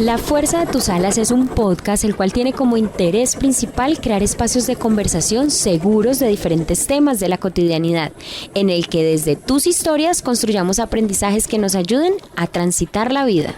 La Fuerza de tus Alas es un podcast el cual tiene como interés principal crear espacios de conversación seguros de diferentes temas de la cotidianidad, en el que desde tus historias construyamos aprendizajes que nos ayuden a transitar la vida.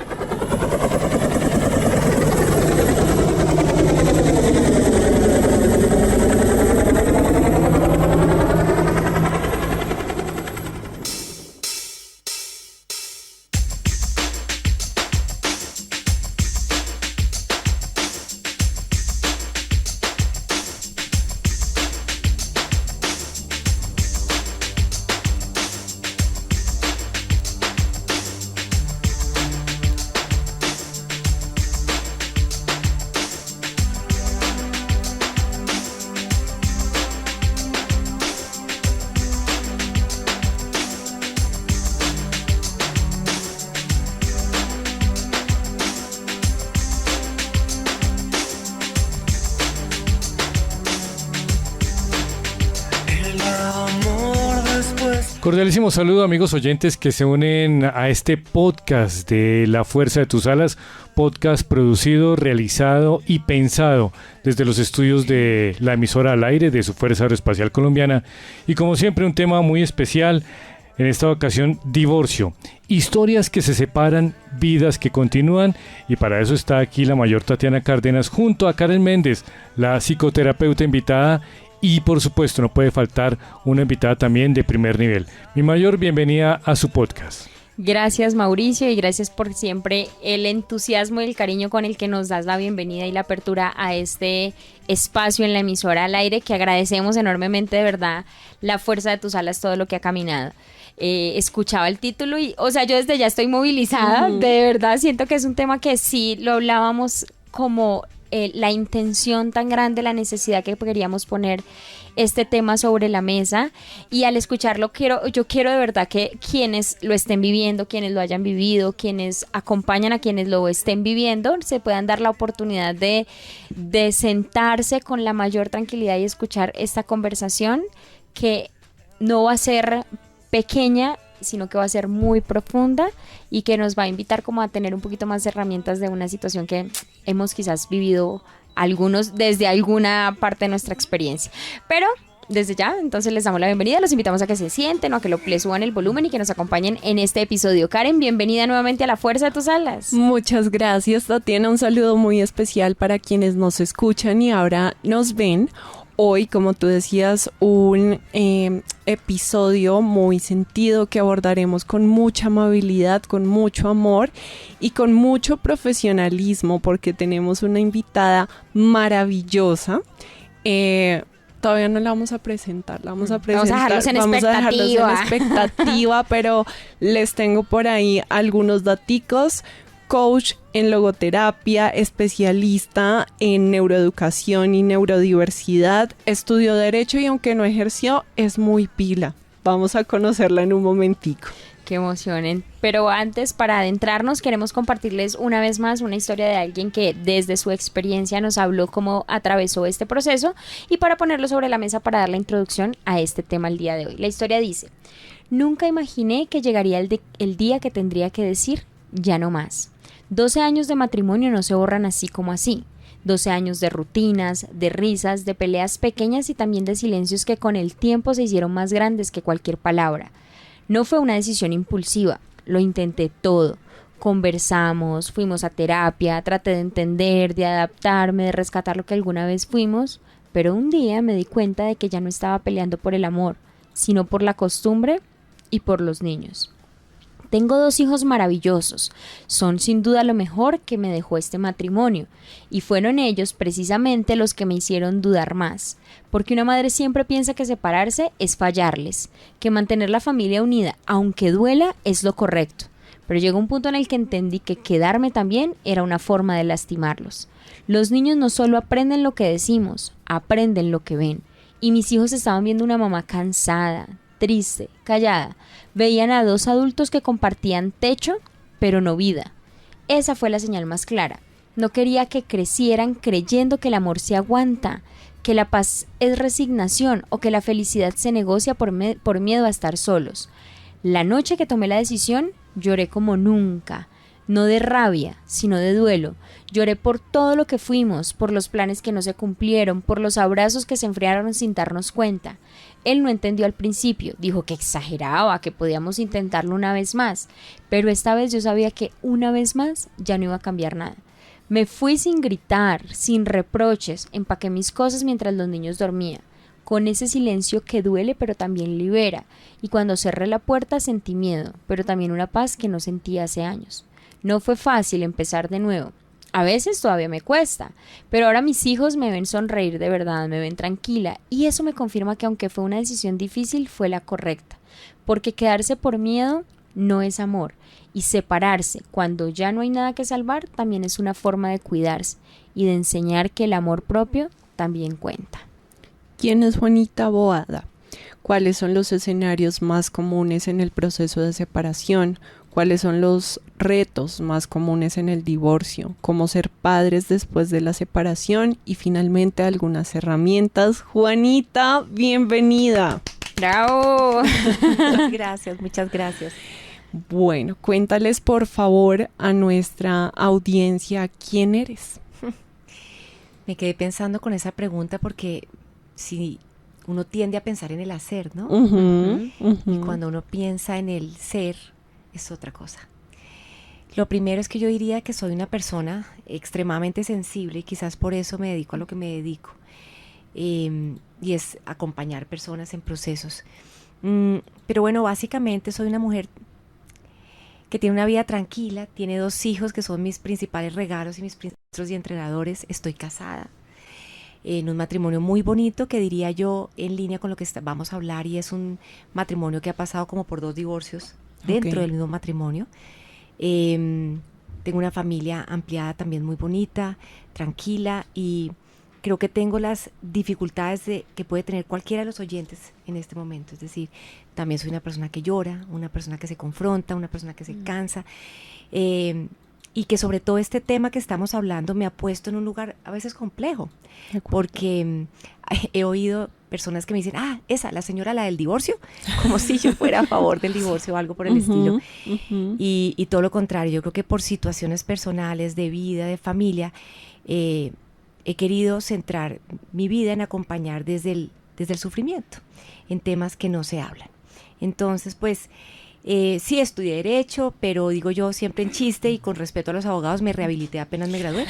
Cordialísimo saludo, amigos oyentes que se unen a este podcast de La Fuerza de tus Alas, podcast producido, realizado y pensado desde los estudios de la emisora al aire de su Fuerza Aeroespacial Colombiana. Y como siempre, un tema muy especial, en esta ocasión, divorcio. Historias que se separan, vidas que continúan, y para eso está aquí la mayor Tatiana Cárdenas junto a Karen Méndez, la psicoterapeuta invitada. Y por supuesto no puede faltar una invitada también de primer nivel. Mi mayor bienvenida a su podcast. Gracias, Mauricio, y gracias por siempre el entusiasmo y el cariño con el que nos das la bienvenida y la apertura a este espacio en la emisora al aire, que agradecemos enormemente, de verdad, La Fuerza de tus Alas, todo lo que ha caminado. Escuchaba el título y, o sea, yo desde ya estoy movilizada, de verdad siento que es un tema que sí lo hablábamos como la intención tan grande, la necesidad que queríamos poner este tema sobre la mesa, y al escucharlo yo quiero de verdad que quienes lo estén viviendo, quienes lo hayan vivido, quienes acompañan a quienes lo estén viviendo, se puedan dar la oportunidad de sentarse con la mayor tranquilidad y escuchar esta conversación, que no va a ser pequeña, sino que va a ser muy profunda y que nos va a invitar como a tener un poquito más de herramientas de una situación que hemos quizás vivido algunos desde alguna parte de nuestra experiencia. Pero desde ya, entonces les damos la bienvenida, los invitamos a que se sienten o a que le suban el volumen y que nos acompañen en este episodio. Karen, bienvenida nuevamente a La Fuerza de tus Alas. Muchas gracias, Tatiana, un saludo muy especial para quienes nos escuchan y ahora nos ven. Hoy, como tú decías, un episodio muy sentido que abordaremos con mucha amabilidad, con mucho amor y con mucho profesionalismo, porque tenemos una invitada maravillosa. Todavía no la vamos a presentar, vamos a dejarlos en expectativa, pero les tengo por ahí algunos daticos. Coach en logoterapia, especialista en neuroeducación y neurodiversidad, estudió Derecho y aunque no ejerció, es muy pila. Vamos a conocerla en un momentico. Qué emocionen. Pero antes, para adentrarnos, queremos compartirles una vez más una historia de alguien que desde su experiencia nos habló cómo atravesó este proceso, y para ponerlo sobre la mesa para dar la introducción a este tema el día de hoy. La historia dice: nunca imaginé que llegaría el día que tendría que decir ya no más. 12 años de matrimonio no se borran así como así. 12 años de rutinas, de risas, de peleas pequeñas y también de silencios que con el tiempo se hicieron más grandes que cualquier palabra. No fue una decisión impulsiva, lo intenté todo. Conversamos, fuimos a terapia, traté de entender, de adaptarme, de rescatar lo que alguna vez fuimos, pero un día me di cuenta de que ya no estaba peleando por el amor, sino por la costumbre y por los niños. Tengo 2 hijos maravillosos, son sin duda lo mejor que me dejó este matrimonio, y fueron ellos precisamente los que me hicieron dudar más, porque una madre siempre piensa que separarse es fallarles, que mantener la familia unida, aunque duela, es lo correcto, pero llegó un punto en el que entendí que quedarme también era una forma de lastimarlos. Los niños no solo aprenden lo que decimos, aprenden lo que ven, y mis hijos estaban viendo una mamá cansada, triste, callada. Veían a 2 adultos que compartían techo, pero no vida. Esa fue la señal más clara. No quería que crecieran creyendo que el amor se aguanta, que la paz es resignación o que la felicidad se negocia por miedo a estar solos. La noche que tomé la decisión, lloré como nunca. no de rabia, sino de duelo. Lloré por todo lo que fuimos, por los planes que no se cumplieron, por los abrazos que se enfriaron sin darnos cuenta. Él no entendió al principio, dijo que exageraba, que podíamos intentarlo una vez más, pero esta vez yo sabía que una vez más ya no iba a cambiar nada. Me fui sin gritar, sin reproches, empaqué mis cosas mientras los niños dormían, con ese silencio que duele pero también libera, y cuando cerré la puerta sentí miedo, pero también una paz que no sentía hace años. No fue fácil empezar de nuevo. A veces todavía me cuesta, pero ahora mis hijos me ven sonreír de verdad, me ven tranquila, y eso me confirma que aunque fue una decisión difícil, fue la correcta, porque quedarse por miedo no es amor, y separarse cuando ya no hay nada que salvar también es una forma de cuidarse y de enseñar que el amor propio también cuenta. ¿Quién es Juanita Boada? ¿Cuáles son los escenarios más comunes en el proceso de separación? ¿Cuáles son los retos más comunes en el divorcio? ¿Cómo ser padres después de la separación? Y finalmente algunas herramientas. Juanita, bienvenida. ¡Bravo! Gracias, muchas gracias. Bueno, cuéntales por favor a nuestra audiencia quién eres. Me quedé pensando con esa pregunta porque si uno tiende a pensar en el hacer, ¿no? Y cuando uno piensa en el ser, es otra cosa. Lo primero es que yo diría que soy una persona extremadamente sensible y quizás por eso me dedico a lo que me dedico. Y es acompañar personas en procesos. Pero bueno, básicamente soy una mujer que tiene una vida tranquila, tiene 2 hijos que son mis principales regalos y mis maestros y entrenadores. Estoy casada en un matrimonio muy bonito que diría yo en línea con lo que vamos a hablar, y es un matrimonio que ha pasado como por 2 divorcios dentro del mismo matrimonio. Tengo una familia ampliada también muy bonita, tranquila, y creo que tengo las dificultades que puede tener cualquiera de los oyentes en este momento. Es decir, también soy una persona que llora, una persona que se confronta, una persona que se cansa, y que sobre todo este tema que estamos hablando me ha puesto en un lugar a veces complejo, porque he oído personas que me dicen, esa, la señora, la del divorcio, como si yo fuera a favor del divorcio o algo por el estilo. Y todo lo contrario, yo creo que por situaciones personales, de vida, de familia, he querido centrar mi vida en acompañar desde el sufrimiento, en temas que no se hablan. Entonces, pues, sí estudié Derecho, pero digo yo siempre en chiste y con respeto a los abogados, me rehabilité apenas me gradué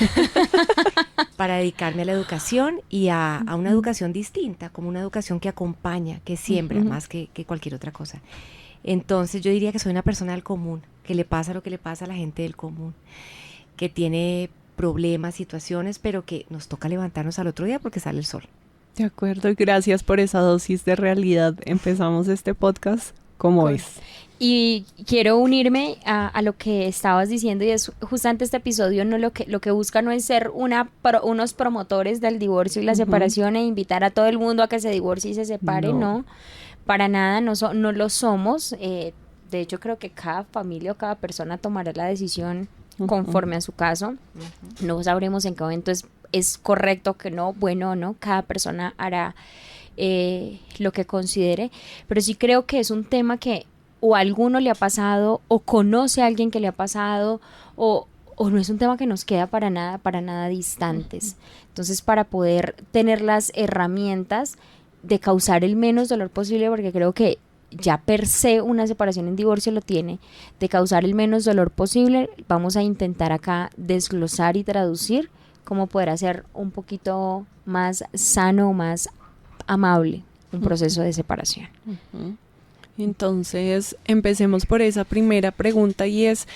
para dedicarme a la educación y a una educación distinta, como una educación que acompaña, que siembra más que cualquier otra cosa. Entonces yo diría que soy una persona del común, que le pasa lo que le pasa a la gente del común, que tiene problemas, situaciones, pero que nos toca levantarnos al otro día porque sale el sol. De acuerdo, y gracias por esa dosis de realidad. Empezamos este podcast como es. Y quiero unirme a lo que estabas diciendo, y es justamente este episodio lo que busca no es ser unos promotores del divorcio y la separación e invitar a todo el mundo a que se divorcie y se separe, no, para nada, no lo somos. De hecho, creo que cada familia o cada persona tomará la decisión conforme a su caso. No sabremos en qué momento es correcto, que no, bueno o no, cada persona hará lo que considere, pero sí creo que es un tema que o a alguno le ha pasado, o conoce a alguien que le ha pasado, o no es un tema que nos queda para nada distantes. Entonces, para poder tener las herramientas de causar el menos dolor posible, porque creo que ya per se una separación en divorcio lo tiene, de causar el menos dolor posible, vamos a intentar acá desglosar y traducir cómo poder hacer un poquito más sano, más amable un proceso de separación. Entonces, empecemos por esa primera pregunta, y es,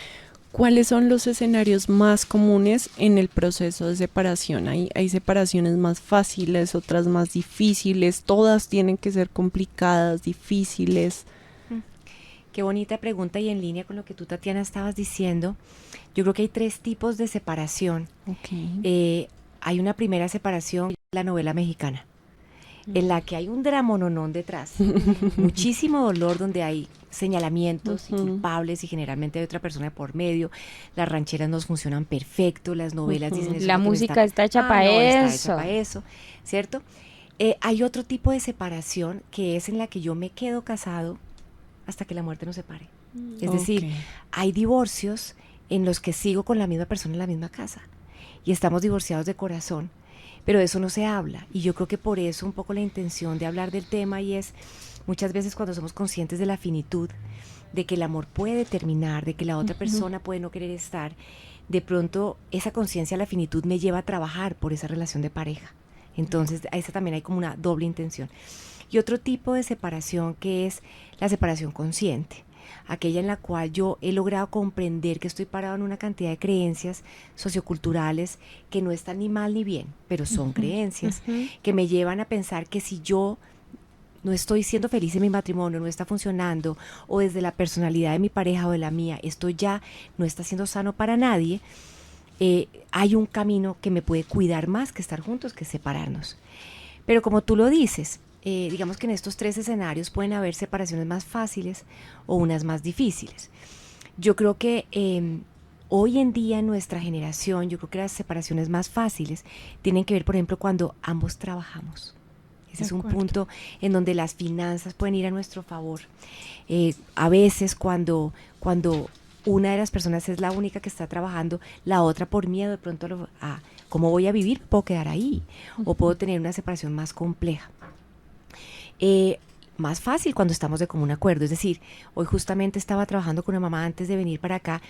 ¿cuáles son los escenarios más comunes en el proceso de separación? Hay separaciones más fáciles, otras más difíciles, todas tienen que ser complicadas, difíciles. Qué bonita pregunta, y en línea con lo que tú, Tatiana, estabas diciendo, yo creo que hay 3 tipos de separación. Hay una primera separación, la novela mexicana, en la que hay un dramononón detrás, muchísimo dolor, donde hay señalamientos y culpables, y generalmente hay otra persona por medio. Las rancheras nos funcionan perfecto, las novelas dicen eso. La música está hecha para eso. Está hecha para eso, ¿cierto? Hay otro tipo de separación, que es en la que yo me quedo casado hasta que la muerte nos separe. Es decir, hay divorcios en los que sigo con la misma persona en la misma casa y estamos divorciados de corazón, pero de eso no se habla. Y yo creo que por eso un poco la intención de hablar del tema, y es muchas veces cuando somos conscientes de la finitud, de que el amor puede terminar, de que la otra persona puede no querer estar, de pronto esa conciencia de la finitud me lleva a trabajar por esa relación de pareja. Entonces a esa también hay como una doble intención. Y otro tipo de separación, que es la separación consciente, aquella en la cual yo he logrado comprender que estoy parado en una cantidad de creencias socioculturales que no están ni mal ni bien, pero son creencias que me llevan a pensar que si yo no estoy siendo feliz en mi matrimonio, no está funcionando, o desde la personalidad de mi pareja o de la mía, esto ya no está siendo sano para nadie, hay un camino que me puede cuidar más que estar juntos, que separarnos. Pero como tú lo dices, digamos que en estos 3 escenarios pueden haber separaciones más fáciles o unas más difíciles. Yo creo que hoy en día en nuestra generación, yo creo que las separaciones más fáciles tienen que ver, por ejemplo, cuando ambos trabajamos. Ese es un punto en donde las finanzas pueden ir a nuestro favor. A veces cuando una de las personas es la única que está trabajando, la otra por miedo de pronto a cómo voy a vivir, puedo quedar ahí o puedo tener una separación más compleja. Más fácil cuando estamos de común acuerdo. Es decir, hoy justamente estaba trabajando con una mamá antes de venir para acá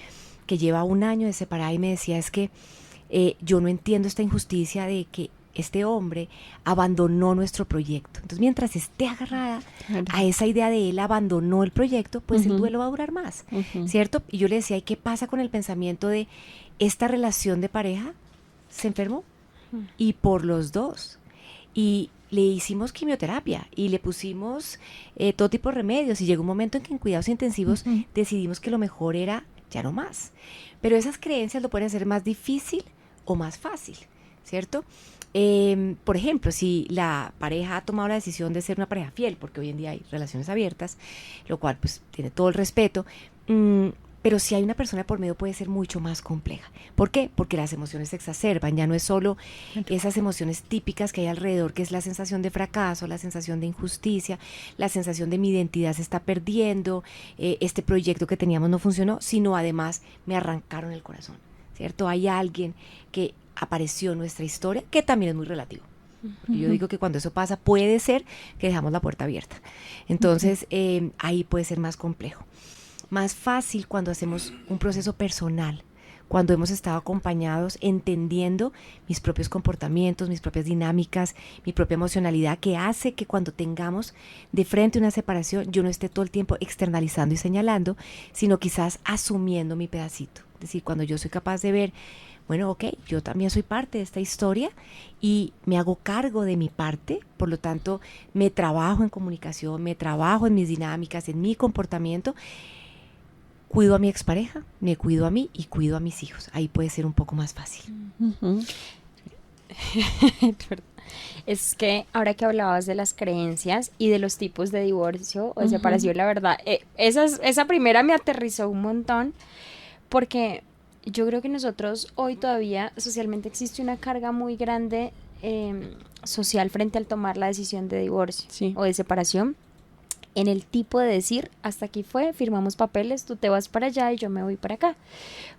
que lleva 1 año de separada y me decía, es que yo no entiendo esta injusticia de que este hombre abandonó nuestro proyecto. Entonces, mientras esté agarrada a esa idea de él abandonó el proyecto, pues el duelo va a durar más, ¿cierto? Y yo le decía, ¿y qué pasa con el pensamiento de esta relación de pareja? Se enfermó y por los dos. Y le hicimos quimioterapia y le pusimos todo tipo de remedios y llegó un momento en que en cuidados intensivos decidimos que lo mejor era ya no más. Pero esas creencias lo pueden hacer más difícil o más fácil, ¿cierto? Por ejemplo, si la pareja ha tomado la decisión de ser una pareja fiel, porque hoy en día hay relaciones abiertas, lo cual pues tiene todo el respeto, pero si hay una persona por medio puede ser mucho más compleja. ¿Por qué? Porque las emociones se exacerban, ya no es solo esas emociones típicas que hay alrededor, que es la sensación de fracaso, la sensación de injusticia, la sensación de mi identidad se está perdiendo, este proyecto que teníamos no funcionó, sino además me arrancaron el corazón, ¿cierto? Hay alguien que apareció en nuestra historia, que también es muy relativo. Porque yo digo que cuando eso pasa, puede ser que dejamos la puerta abierta. Entonces, ahí puede ser más complejo. Más fácil cuando hacemos un proceso personal, cuando hemos estado acompañados, entendiendo mis propios comportamientos, mis propias dinámicas, mi propia emocionalidad, que hace que cuando tengamos de frente una separación, yo no esté todo el tiempo externalizando y señalando, sino quizás asumiendo mi pedacito. Es decir, cuando yo soy capaz de ver, bueno, ok, yo también soy parte de esta historia y me hago cargo de mi parte, por lo tanto, me trabajo en comunicación, me trabajo en mis dinámicas, en mi comportamiento, cuido a mi expareja, me cuido a mí y cuido a mis hijos. Ahí puede ser un poco más fácil. Es que ahora que hablabas de las creencias y de los tipos de divorcio o de separación, la verdad, esa primera me aterrizó un montón, porque yo creo que nosotros hoy todavía socialmente existe una carga muy grande social frente al tomar la decisión de divorcio o de separación, en el tipo de decir, hasta aquí fue, firmamos papeles, tú te vas para allá y yo me voy para acá.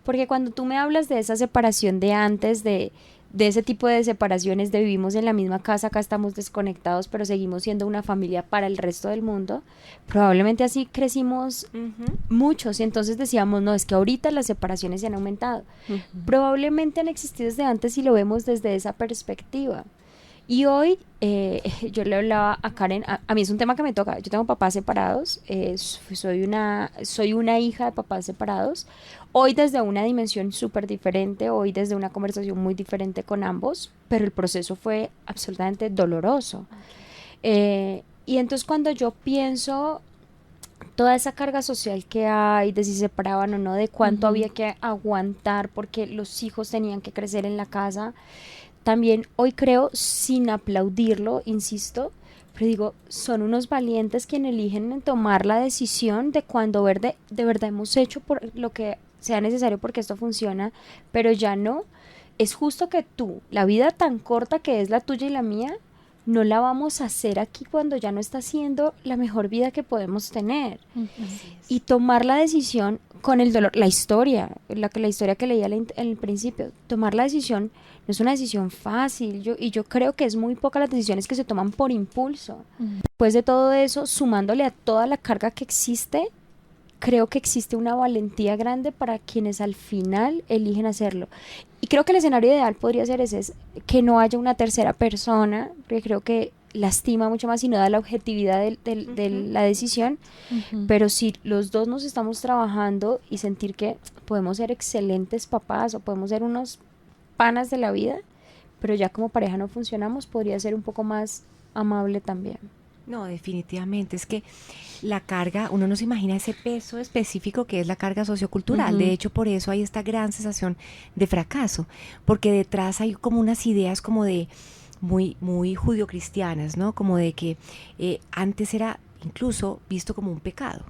Porque cuando tú me hablas de esa separación de antes, de ese tipo de separaciones de vivimos en la misma casa, acá estamos desconectados, pero seguimos siendo una familia para el resto del mundo, probablemente así crecimos muchos, y entonces decíamos, no, es que ahorita las separaciones se han aumentado. Probablemente han existido desde antes y lo vemos desde esa perspectiva. Y hoy yo le hablaba a Karen, a mí es un tema que me toca, yo tengo papás separados, soy una hija de papás separados, hoy desde una dimensión súper diferente, hoy desde una conversación muy diferente con ambos, pero el proceso fue absolutamente doloroso. Y entonces cuando yo pienso toda esa carga social que hay, de si se separaban o no, de cuánto había que aguantar porque los hijos tenían que crecer en la casa, también hoy creo, sin aplaudirlo, insisto, pero digo, son unos valientes quienes eligen tomar la decisión de cuando de verdad hemos hecho por lo que sea necesario porque esto funciona, pero ya no. Es justo que tú, la vida tan corta que es la tuya y la mía, no la vamos a hacer aquí cuando ya no está siendo la mejor vida que podemos tener. Y tomar la decisión con el dolor, la historia que leí en el principio, tomar la decisión no es una decisión fácil, yo creo que es muy pocas las decisiones que se toman por impulso. Después de todo eso, sumándole a toda la carga que existe, creo que existe una valentía grande para quienes al final eligen hacerlo. Y creo que el escenario ideal podría ser ese, es que no haya una tercera persona, porque creo que lastima mucho más y no da la objetividad de la decisión, pero si los dos nos estamos trabajando y sentir que podemos ser excelentes papás o podemos ser unos panas de la vida, pero ya como pareja no funcionamos, podría ser un poco más amable también. No, definitivamente, es que la carga, uno no se imagina ese peso específico que es la carga sociocultural. De hecho, por eso hay esta gran sensación de fracaso, porque detrás hay como unas ideas como de muy judio-cristianas, ¿no? Como de que antes era incluso visto como un pecado,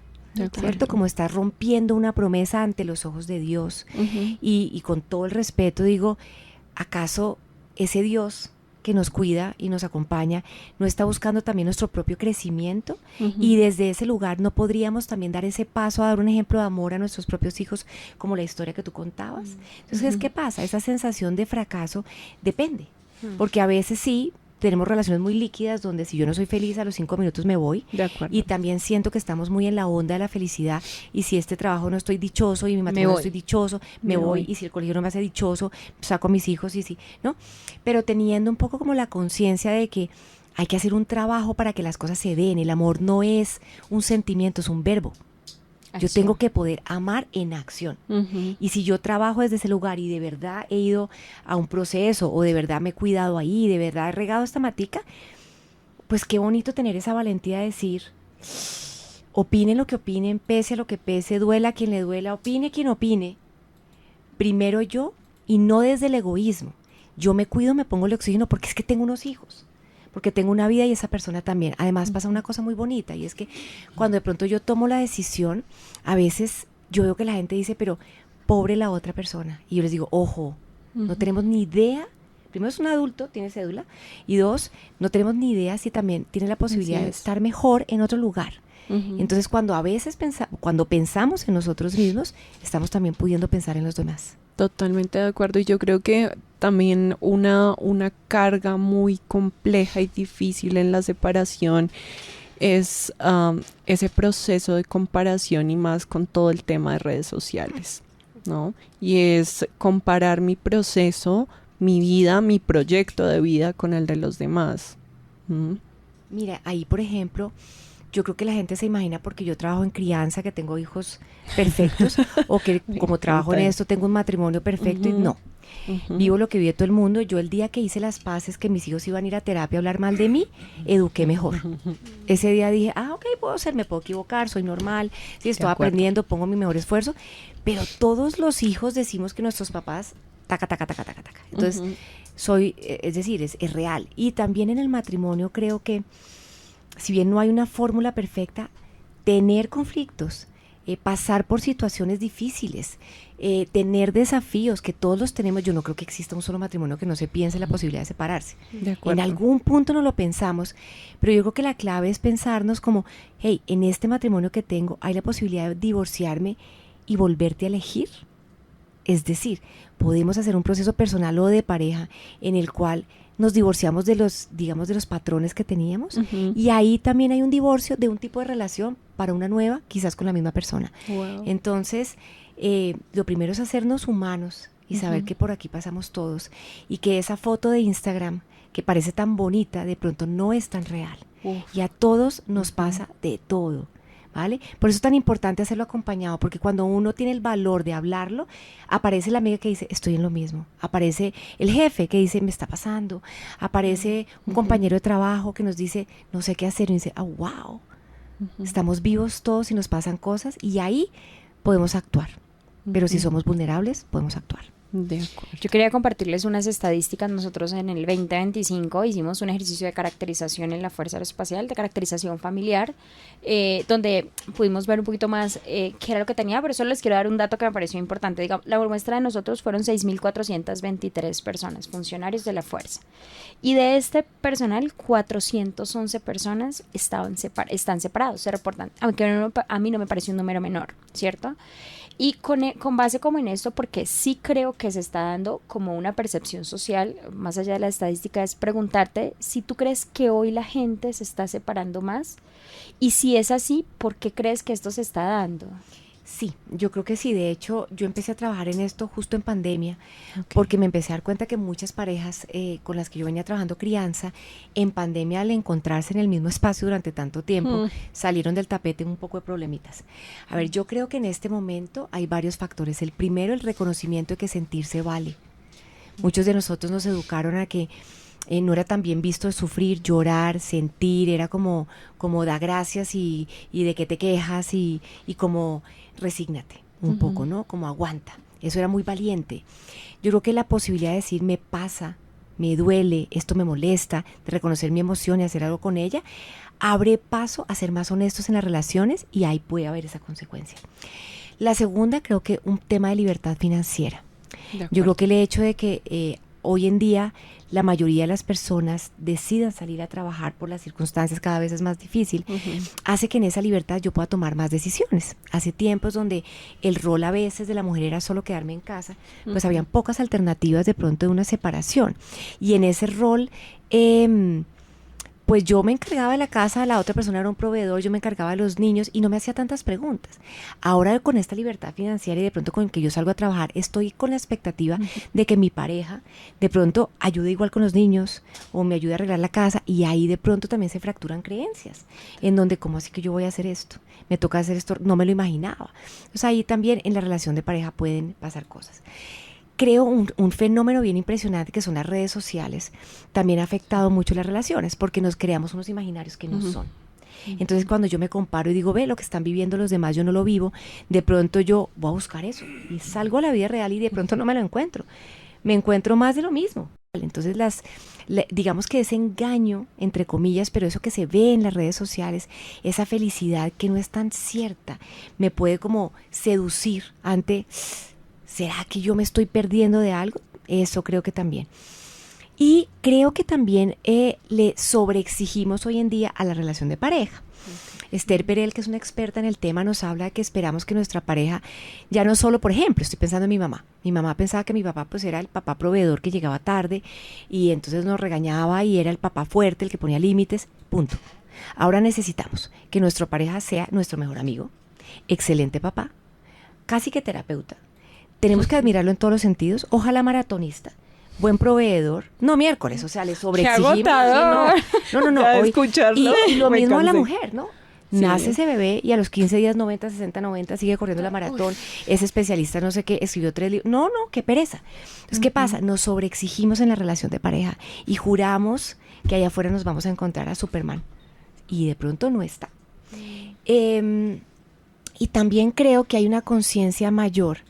¿cierto? Como estar rompiendo una promesa ante los ojos de Dios. Y con todo el respeto digo, ¿acaso ese Dios que nos cuida y nos acompaña no está buscando también nuestro propio crecimiento? Y desde ese lugar no podríamos también dar ese paso a dar un ejemplo de amor a nuestros propios hijos, como la historia que tú contabas. Entonces, ¿qué pasa? Esa sensación de fracaso depende, porque a veces sí tenemos relaciones muy líquidas donde si yo no soy feliz a los 5 minutos me voy. De acuerdo. Y también siento que estamos muy en la onda de la felicidad, y si este trabajo no estoy dichoso y mi matrimonio no estoy dichoso, me voy. Y si el colegio no me hace dichoso, saco a mis hijos y sí, ¿no? Pero teniendo un poco como la conciencia de que hay que hacer un trabajo para que las cosas se den. El amor no es un sentimiento, es un verbo. Yo tengo que poder amar en acción. Y si yo trabajo desde ese lugar y de verdad he ido a un proceso o de verdad me he cuidado ahí, de verdad he regado esta matica, pues qué bonito tener esa valentía de decir, opinen lo que opinen, pese a lo que pese, duela a quien le duela, opine quien opine. Primero yo, y no desde el egoísmo. Yo me cuido, me pongo el oxígeno porque es que tengo unos hijos, porque tengo una vida y esa persona también. Además pasa una cosa muy bonita, y es que cuando de pronto yo tomo la decisión, a veces yo veo que la gente dice, pero pobre la otra persona. Y yo les digo, ojo, no tenemos ni idea. Primero, es un adulto, tiene cédula, y 2, no tenemos ni idea si también tiene la posibilidad de estar mejor en otro lugar. Entonces, cuando a veces cuando pensamos en nosotros mismos, estamos también pudiendo pensar en los demás. Totalmente de acuerdo, y yo creo que también una carga muy compleja y difícil en la separación es ese proceso de comparación, y más con todo el tema de redes sociales, ¿no? Y es comparar mi proceso, mi vida, mi proyecto de vida con el de los demás. Mira, ahí por ejemplo, yo creo que la gente se imagina, porque yo trabajo en crianza, que tengo hijos perfectos, o que como trabajo en esto tengo un matrimonio perfecto, y no. Vivo lo que vive todo el mundo. Yo el día que hice las paces, que mis hijos iban a ir a terapia a hablar mal de mí, eduqué mejor. Ese día dije, ok, me puedo equivocar, soy normal, si estoy aprendiendo, pongo mi mejor esfuerzo, pero todos los hijos decimos que nuestros papás, taca. Entonces, es decir, es real. Y también en el matrimonio creo que, si bien no hay una fórmula perfecta, tener conflictos, pasar por situaciones difíciles, tener desafíos, que todos los tenemos. Yo no creo que exista un solo matrimonio que no se piense en la posibilidad de separarse. En algún punto no lo pensamos, pero yo creo que la clave es pensarnos como, hey, en este matrimonio que tengo, ¿hay la posibilidad de divorciarme y volverte a elegir? Es decir, podemos hacer un proceso personal o de pareja en el cual nos divorciamos de los patrones que teníamos, y ahí también hay un divorcio de un tipo de relación para una nueva, quizás con la misma persona. Entonces, lo primero es hacernos humanos y saber que por aquí pasamos todos, y que esa foto de Instagram que parece tan bonita, de pronto no es tan real. Y a todos nos pasa de todo, ¿vale? Por eso es tan importante hacerlo acompañado, porque cuando uno tiene el valor de hablarlo, aparece la amiga que dice, estoy en lo mismo, aparece el jefe que dice, me está pasando, aparece un compañero de trabajo que nos dice, no sé qué hacer, y dice, wow, estamos vivos todos y nos pasan cosas, y ahí podemos actuar. Pero si somos vulnerables, podemos actuar. De acuerdo. Yo quería compartirles unas estadísticas. Nosotros en el 2025 hicimos un ejercicio de caracterización en la Fuerza Aeroespacial, de caracterización familiar, donde pudimos ver un poquito más qué era lo que tenía, pero solo les quiero dar un dato que me pareció importante. Digamos, la muestra de nosotros fueron 6.423 personas, funcionarios de la Fuerza. Y de este personal, 411 personas están separados, se reportan. Aunque a mí no me pareció un número menor, ¿cierto? Y con base como en esto, porque sí creo que se está dando como una percepción social, más allá de la estadística, es preguntarte si tú crees que hoy la gente se está separando más y si es así, ¿por qué crees que esto se está dando? Sí, yo creo que sí. De hecho, yo empecé a trabajar en esto justo en pandemia, porque me empecé a dar cuenta que muchas parejas con las que yo venía trabajando crianza, en pandemia al encontrarse en el mismo espacio durante tanto tiempo, salieron del tapete un poco de problemitas. A ver, yo creo que en este momento hay varios factores. El primero, el reconocimiento de que sentirse vale. Muchos de nosotros nos educaron a que no era tan bien visto sufrir, llorar, sentir, era como da gracias y de qué te quejas y como resígnate un poco, ¿no? Como aguanta. Eso era muy valiente. Yo creo que la posibilidad de decir me pasa, me duele, esto me molesta, de reconocer mi emoción y hacer algo con ella, abre paso a ser más honestos en las relaciones y ahí puede haber esa consecuencia. La segunda, creo que un tema de libertad financiera. Yo creo que el hecho de que hoy en día la mayoría de las personas decidan salir a trabajar por las circunstancias cada vez es más difícil, hace que en esa libertad yo pueda tomar más decisiones. Hace tiempos donde el rol a veces de la mujer era solo quedarme en casa, pues habían pocas alternativas de pronto de una separación. Y en ese rol, pues yo me encargaba de la casa, la otra persona era un proveedor, yo me encargaba de los niños y no me hacía tantas preguntas. Ahora con esta libertad financiera y de pronto con que yo salgo a trabajar, estoy con la expectativa de que mi pareja de pronto ayude igual con los niños o me ayude a arreglar la casa, y ahí de pronto también se fracturan creencias, en donde ¿cómo así que yo voy a hacer esto? Me toca hacer esto, no me lo imaginaba. Entonces ahí también en la relación de pareja pueden pasar cosas. Creo un fenómeno bien impresionante que son las redes sociales, también ha afectado mucho las relaciones porque nos creamos unos imaginarios que no son. Entonces cuando yo me comparo y digo, ve, lo que están viviendo los demás, yo no lo vivo, de pronto yo voy a buscar eso y salgo a la vida real y de pronto no me lo encuentro. Me encuentro más de lo mismo. Entonces digamos que ese engaño, entre comillas, pero eso que se ve en las redes sociales, esa felicidad que no es tan cierta, me puede como seducir ante... ¿Será que yo me estoy perdiendo de algo? Eso creo que también. Y creo que también le sobreexigimos hoy en día a la relación de pareja. Esther Perel, que es una experta en el tema, nos habla de que esperamos que nuestra pareja, ya no solo, por ejemplo, estoy pensando en mi mamá. Mi mamá pensaba que mi papá pues era el papá proveedor que llegaba tarde y entonces nos regañaba y era el papá fuerte, el que ponía límites, punto. Ahora necesitamos que nuestra pareja sea nuestro mejor amigo, excelente papá, casi que terapeuta. Tenemos que admirarlo en todos los sentidos. Ojalá maratonista, buen proveedor. No miércoles, o sea, le sobreexigimos. ¡Qué agotador! No. Hoy, escucharlo. Y lo mismo a la cansé. mujer, ¿no? Sí. Nace ese bebé y a los 15 días, 90, 60, 90, sigue corriendo la maratón. Es especialista, no sé qué, escribió 3 libros. No, qué pereza. Entonces, ¿qué pasa? Nos sobreexigimos en la relación de pareja y juramos que allá afuera nos vamos a encontrar a Superman. Y de pronto no está. Y también creo que hay una conciencia mayor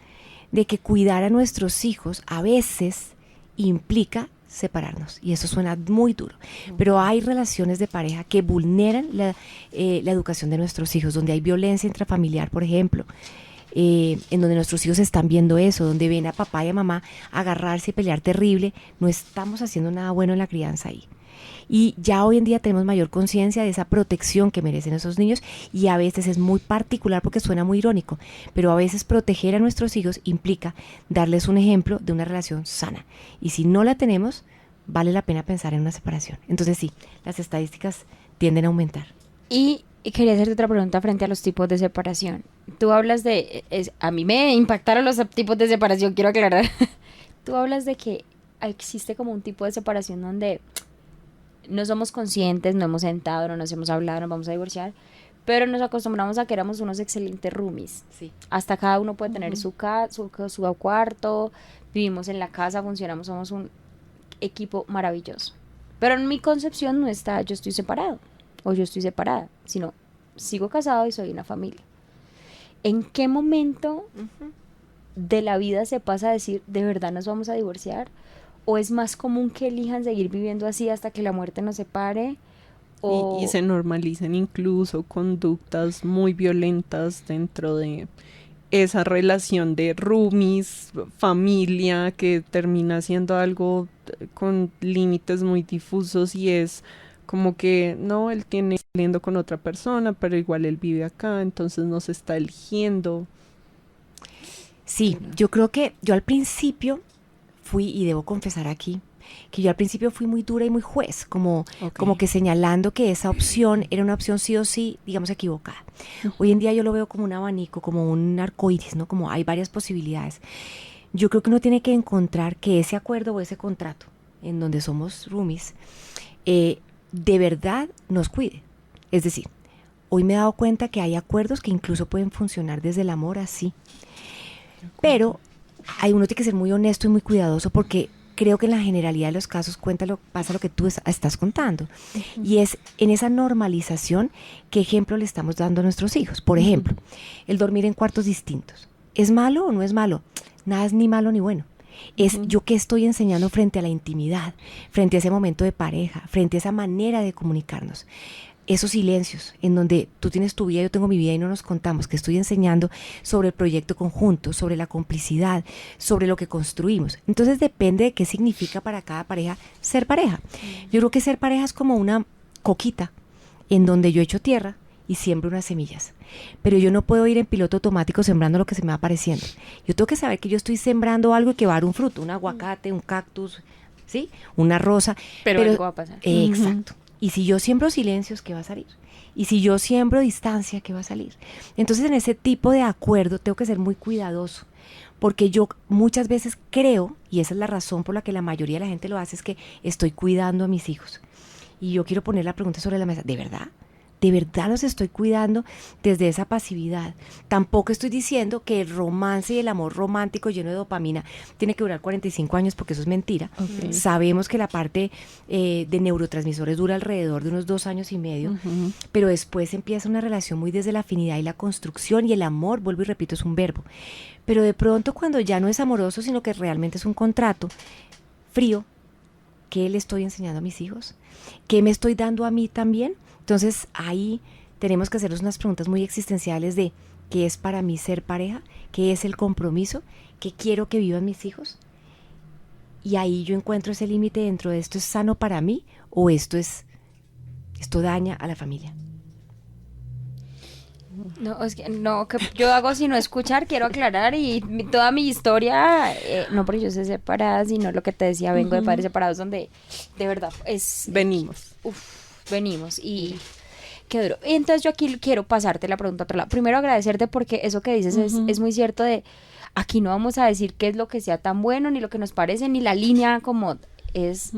de que cuidar a nuestros hijos a veces implica separarnos, y eso suena muy duro, pero hay relaciones de pareja que vulneran la educación de nuestros hijos, donde hay violencia intrafamiliar, por ejemplo, en donde nuestros hijos están viendo eso, donde ven a papá y a mamá agarrarse y pelear terrible. No estamos haciendo nada bueno en la crianza ahí. Y ya hoy en día tenemos mayor conciencia de esa protección que merecen esos niños, y a veces es muy particular porque suena muy irónico, pero a veces proteger a nuestros hijos implica darles un ejemplo de una relación sana. Y si no la tenemos, vale la pena pensar en una separación. Entonces sí, las estadísticas tienden a aumentar. Y quería hacerte otra pregunta frente a los tipos de separación. Tú hablas a mí me impactaron los tipos de separación, quiero aclarar. Tú hablas de que existe como un tipo de separación donde no somos conscientes, no hemos sentado, no nos hemos hablado, nos vamos a divorciar, pero nos acostumbramos a que éramos unos excelentes roomies. Sí. Hasta cada uno puede tener su cuarto, vivimos en la casa, funcionamos, somos un equipo maravilloso. Pero en mi concepción no está yo estoy separado o yo estoy separada, sino sigo casado y soy una familia. ¿En qué momento de la vida se pasa a decir, ¿de verdad nos vamos a divorciar? ¿O es más común que elijan seguir viviendo así hasta que la muerte nos separe? Y se normalicen incluso conductas muy violentas dentro de esa relación de roomies, familia, que termina siendo algo con límites muy difusos y es como que no, él tiene saliendo con otra persona, pero igual él vive acá, entonces no se está eligiendo. Sí, yo creo que yo al principio fui, y debo confesar aquí, que yo al principio fui muy dura y muy juez, como que señalando que esa opción era una opción sí o sí, digamos, equivocada. Hoy en día yo lo veo como un abanico, como un arcoíris, ¿no? Como hay varias posibilidades. Yo creo que uno tiene que encontrar que ese acuerdo o ese contrato en donde somos roomies de verdad nos cuide. Es decir, hoy me he dado cuenta que hay acuerdos que incluso pueden funcionar desde el amor así. Pero uno tiene que ser muy honesto y muy cuidadoso porque creo que en la generalidad de los casos pasa lo que tú estás contando. Y es en esa normalización qué ejemplo le estamos dando a nuestros hijos. Por ejemplo, el dormir en cuartos distintos. ¿Es malo o no es malo? Nada es ni malo ni bueno. Es yo qué estoy enseñando frente a la intimidad, frente a ese momento de pareja, frente a esa manera de comunicarnos. Esos silencios en donde tú tienes tu vida, yo tengo mi vida y no nos contamos, que estoy enseñando sobre el proyecto conjunto, sobre la complicidad, sobre lo que construimos. Entonces depende de qué significa para cada pareja ser pareja. Yo creo que ser pareja es como una coquita en donde yo echo tierra y siembro unas semillas. Pero yo no puedo ir en piloto automático sembrando lo que se me va apareciendo. Yo tengo que saber que yo estoy sembrando algo y que va a dar un fruto, un aguacate, un cactus, ¿sí? Una rosa. Pero algo va a pasar. Exacto. Y si yo siembro silencios, ¿qué va a salir? Y si yo siembro distancia, ¿qué va a salir? Entonces, en ese tipo de acuerdo tengo que ser muy cuidadoso, porque yo muchas veces creo, y esa es la razón por la que la mayoría de la gente lo hace, es que estoy cuidando a mis hijos. Y yo quiero poner la pregunta sobre la mesa, ¿de verdad? ¿De verdad los estoy cuidando desde esa pasividad? Tampoco estoy diciendo que el romance y el amor romántico lleno de dopamina tiene que durar 45 años, porque eso es mentira. Okay. Sabemos que la parte de neurotransmisores dura alrededor de unos 2 años y medio, pero después empieza una relación muy desde la afinidad y la construcción, y el amor, vuelvo y repito, es un verbo. Pero de pronto cuando ya no es amoroso, sino que realmente es un contrato frío, ¿qué le estoy enseñando a mis hijos? ¿Qué me estoy dando a mí también? Entonces ahí tenemos que hacernos unas preguntas muy existenciales de ¿qué es para mí ser pareja? ¿Qué es el compromiso? ¿Qué quiero que vivan mis hijos? Y ahí yo encuentro ese límite dentro de ¿esto es sano para mí o esto daña a la familia? No, es que no, que yo hago sino escuchar, quiero aclarar, y toda mi historia, no porque yo sé separada, sino lo que te decía, vengo de padres separados donde de verdad venimos y qué duro. Y entonces yo aquí quiero pasarte la pregunta a otro lado. Primero agradecerte porque eso que dices es muy cierto, de aquí no vamos a decir qué es lo que sea tan bueno, ni lo que nos parece, ni la línea como es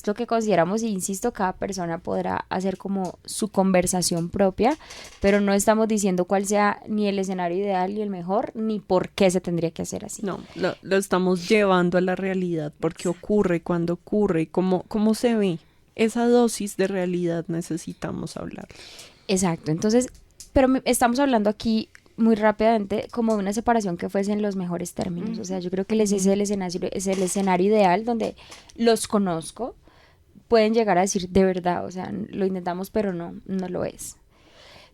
lo que consideramos, e insisto, cada persona podrá hacer como su conversación propia, pero no estamos diciendo cuál sea ni el escenario ideal ni el mejor, ni por qué se tendría que hacer así. No, lo estamos llevando a la realidad, porque ocurre, cuando ocurre, cómo se ve. Esa dosis de realidad necesitamos hablar. Exacto, entonces, pero estamos hablando aquí muy rápidamente como de una separación que fuese en los mejores términos. O sea, yo creo que ese es el escenario ideal donde los conozco, pueden llegar a decir de verdad, o sea, lo intentamos pero no lo es.